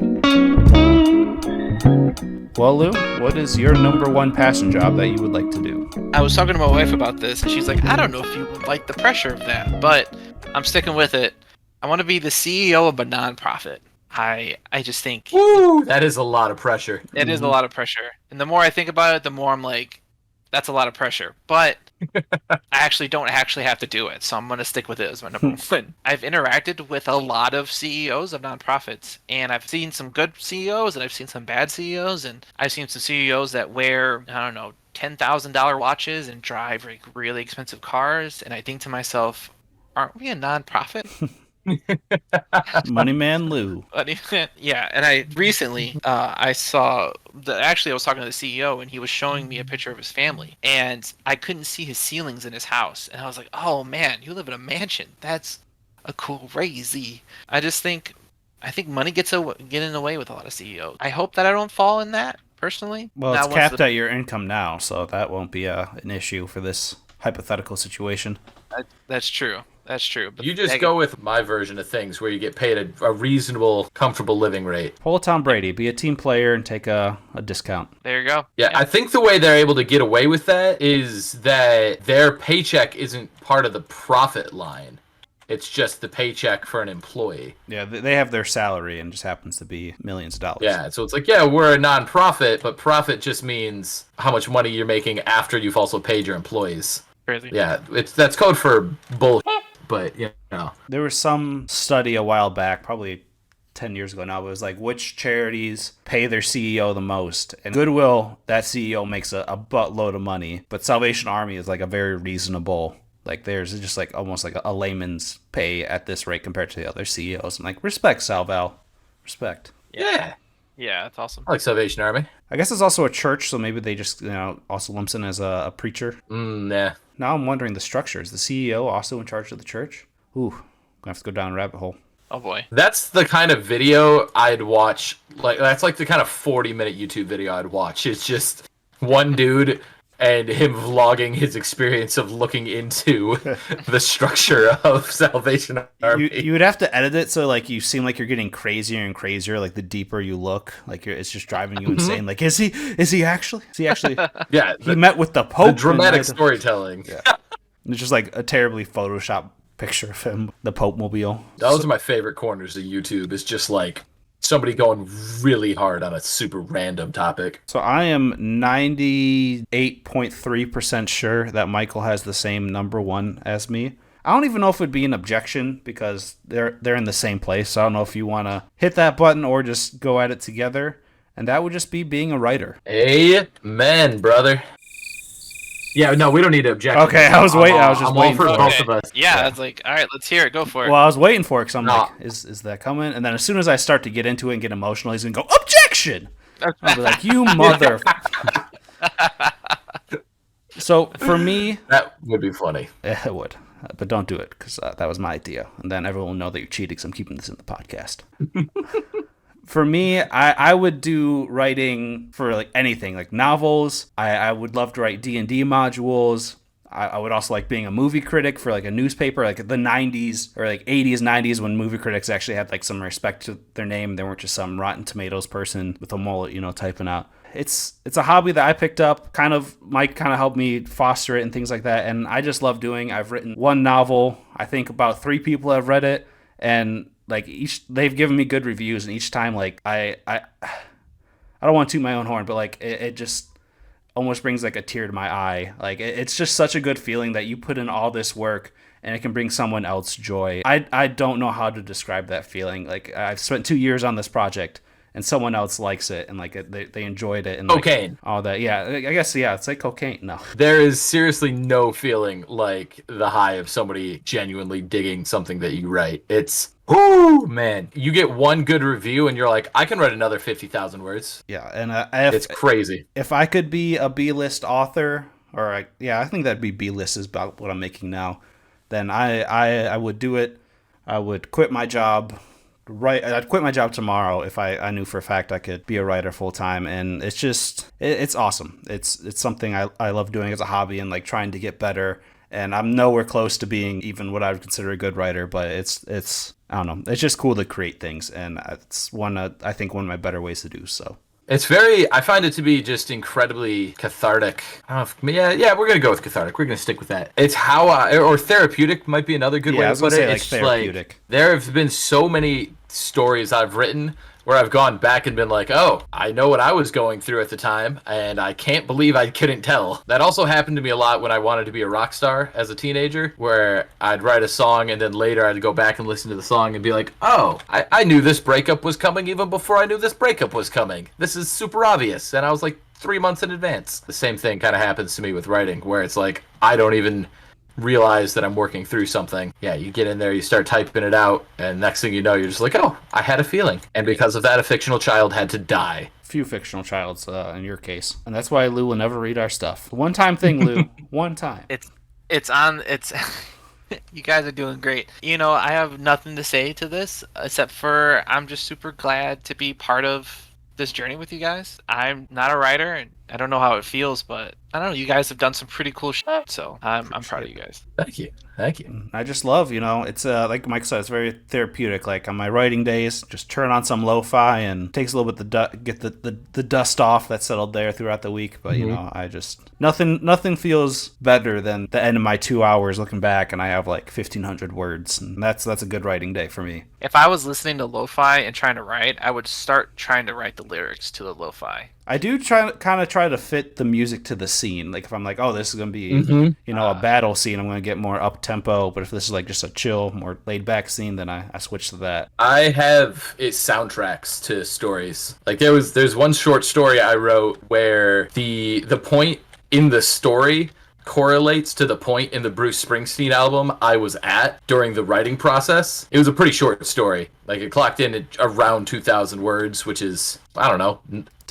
Well, Lou, what is your number 1 passion job that you would like to do? I was talking to my wife about this, and she's like, I don't know if you would like the pressure of that, but I'm sticking with it. I want to be the CEO of a nonprofit. I just think... Woo! That is a lot of pressure. It is a lot of pressure. And the more I think about it, the more I'm like, that's a lot of pressure. But I actually don't have to do it, so I'm going to stick with it as my number 1. I've interacted with a lot of CEOs of nonprofits, and I've seen some good CEOs, and I've seen some bad CEOs, and I've seen some CEOs that wear, I don't know, $10,000 watches and drive really expensive cars, and I think to myself, aren't we a nonprofit? Money Man Lou. Yeah, and I recently I saw I was talking to the CEO, and he was showing me a picture of his family, and I couldn't see his ceilings in his house, and I was like, oh man, you live in a mansion. That's a cool crazy. I think money gets in the way with a lot of CEOs. I hope that I don't fall in that personally. Well, it's capped at your income now, so that won't be an issue for this hypothetical situation. That's true. That's true. But you just go with my version of things where you get paid a reasonable, comfortable living rate. Pull a Tom Brady, be a team player, and take a discount. There you go. Yeah, I think the way they're able to get away with that is that their paycheck isn't part of the profit line. It's just the paycheck for an employee. Yeah, they have their salary and just happens to be millions of dollars. Yeah, so it's like, yeah, we're a non-profit, but profit just means how much money you're making after you've also paid your employees. Crazy. Yeah, that's code for bullshit, but, There was some study a while back, probably 10 years ago now, but it was like which charities pay their CEO the most. And Goodwill, that CEO makes a buttload of money, but Salvation Army is like a very reasonable, like there's just like almost like a layman's pay at this rate compared to the other CEOs. I'm like, respect, Salval. Respect. Yeah. Yeah, that's awesome. I like Salvation Army. I guess it's also a church, so maybe they just, also lumps in as a preacher. Nah. Now I'm wondering the structure. Is the CEO also in charge of the church? Ooh, gonna have to go down a rabbit hole. Oh boy. That's the kind of video I'd watch. Like that's like the kind of 40-minute YouTube video I'd watch. It's just one dude and him vlogging his experience of looking into the structure of Salvation Army. You would have to edit it so like you seem like you're getting crazier and crazier. Like the deeper you look, like it's just driving you insane. Like is he actually? Yeah, He met with the Pope. the dramatic storytelling. Yeah. It's just like a terribly photoshopped picture of him, the Pope mobile. Those are my favorite corners of YouTube. Is just like somebody going really hard on a super random topic. So I am 98.3% sure that Michael has the same number one as me. I don't even know if it would be an objection because they're in the same place. So I don't know if you want to hit that button or just go at it together. And that would just be being a writer. Amen, brother. Yeah, no, we don't need to object. Okay, I was waiting. I was just I'm all waiting for for both it. of us. Yeah, it's like, all right, let's hear it. Go for it. Well, I was waiting for it because I'm No. like, is that coming? And then as soon as I start to get into it and get emotional, he's going to go, objection! I'll be like, you mother... So, for me... That would be funny. It would. But don't do it because that was my idea. And then everyone will know that you're cheating because I'm keeping this in the podcast. For me, I would do writing for like anything, like novels. I would love to write D&D modules. I would also like being a movie critic for like a newspaper, like the 90s or like 80s, 90s when movie critics actually had like some respect to their name. They weren't just some Rotten Tomatoes person with a mullet, typing out. It's a hobby that I picked up. Mike kind of helped me foster it and things like that. And I just love doing. I've written one novel. I think about 3 people have read it, and like they've given me good reviews. And each time, like I don't want to toot my own horn, but like it just almost brings like a tear to my eye. Like it's just such a good feeling that you put in all this work and it can bring someone else joy. I don't know how to describe that feeling. Like I've spent 2 years on this project and someone else likes it and like they enjoyed it and like, Cocaine. all that. Yeah, I guess it's like cocaine. No. There is seriously no feeling like the high of somebody genuinely digging something that you write. It's, whoo, man. You get one good review and you're like, I can write another 50,000 words. Yeah, and It's crazy. if I could be a B-list author, I think that'd be B-list is about what I'm making now, then I would do it. I would quit my job. I'd quit my job tomorrow if I knew for a fact I could be a writer full time, and it's just it's awesome. It's something I love doing as a hobby and like trying to get better. And I'm nowhere close to being even what I would consider a good writer, but it's I don't know. It's just cool to create things, and it's I think one of my better ways to do so. I find it to be just incredibly cathartic. I don't know yeah, we're going to go with cathartic. We're going to stick with that. It's how, or therapeutic might be another good way to put it. Like It's therapeutic. like, there have been so many stories I've written where I've gone back and been like, oh, I know what I was going through at the time, and I can't believe I couldn't tell. That also happened to me a lot when I wanted to be a rock star as a teenager, where I'd write a song and then later I'd go back and listen to the song and be like, oh, I knew this breakup was coming even before I knew this breakup was coming. This is super obvious. And I was like 3 months in advance. The same thing kind of happens to me with writing, where it's like, I don't even realize that I'm working through something. Yeah, you get in there, you start typing it out, and next thing you know, you're just like, oh, I had a feeling. And because of that, a fictional child had to die. Few fictional childs in your case, and that's why Lou will never read our stuff. One time thing, Lou. One time. It's you guys are doing great. I have nothing to say to this except for I'm just super glad to be part of this journey with you guys. I'm not a writer, and I don't know how it feels, but I don't know. You guys have done some pretty cool shit, so I'm proud of you guys. Thank you. I just love, it's like Mike said, it's very therapeutic. Like on my writing days, just turn on some lo-fi and takes a little bit to get the dust off that settled there throughout the week. But I just nothing feels better than the end of my 2 hours looking back and I have like 1,500 words, and that's a good writing day for me. If I was listening to lo-fi and trying to write, I would start trying to write the lyrics to the lo-fi. I do try to fit the music to the scene. Like if I'm like, oh, this is gonna be a battle scene, I'm gonna get more up tempo. But if this is like just a chill, more laid back scene, then I switch to that. I have soundtracks to stories. Like there's one short story I wrote where the point in the story correlates to the point in the Bruce Springsteen album I was at during the writing process. It was a pretty short story. Like it clocked in at around 2,000 words, which is, I don't know,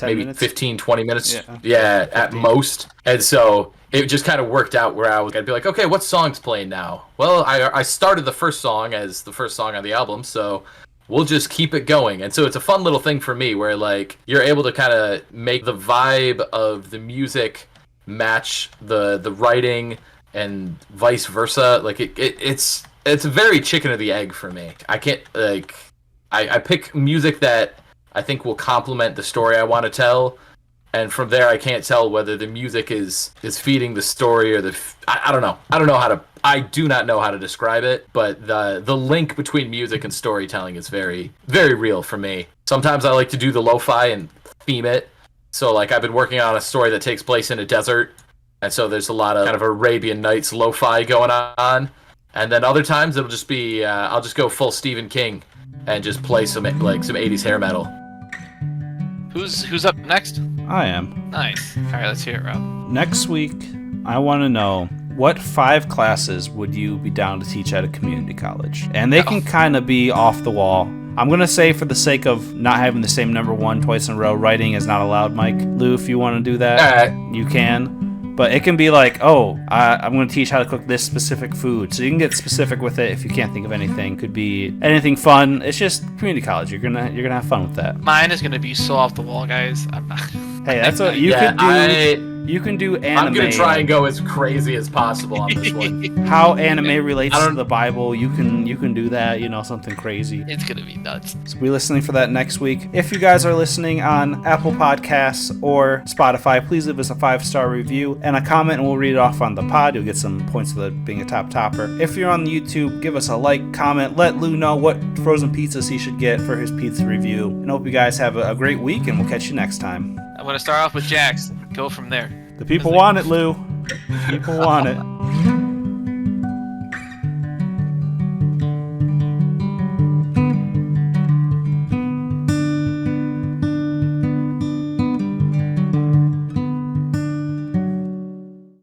maybe minutes? 15, 20 minutes. Yeah, at most. And so it just kind of worked out where I'd be like, okay, what song's playing now? Well, I started the first song as the first song on the album, so we'll just keep it going. And so it's a fun little thing for me where like you're able to kind of make the vibe of the music match the writing and vice versa. Like it's very chicken or the egg for me. I can't like I pick music that I think will complement the story I want to tell, and from there I can't tell whether the music is feeding the story or I don't know. I do not know how to describe it, but the link between music and storytelling is very, very real for me. Sometimes I like to do the lo-fi and theme it. So, like, I've been working on a story that takes place in a desert, and so there's a lot of kind of Arabian Nights lo-fi going on. And then other times it'll just be, I'll just go full Stephen King and just play some 80s hair metal. Who's up next? I am. Nice. All right, let's hear it, Rob. Next week, I want to know, what 5 classes would you be down to teach at a community college? And they can kind of be off the wall. I'm going to say, for the sake of not having the same number 1 twice in a row, writing is not allowed, Mike. Lou, if you want to do that, you can. But it can be like, I'm going to teach how to cook this specific food. So you can get specific with it if you can't think of anything. Could be anything fun. It's just community college. You're gonna have fun with that. Mine is going to be so off the wall, guys. I'm not... Hey, that's what you can do. You can do anime. I'm going to try and go as crazy as possible on this one. How anime relates to the Bible, you can do that, something crazy. It's going to be nuts. So be listening for that next week. If you guys are listening on Apple Podcasts or Spotify, please leave us a 5-star review and a comment, and we'll read it off on the pod. You'll get some points for being a top topper. If you're on YouTube, give us a like, comment, let Lou know what frozen pizzas he should get for his pizza review. And hope you guys have a great week, and we'll catch you next time. I'm going to start off with Jax. Go from there. The people want it, Lou. People want it.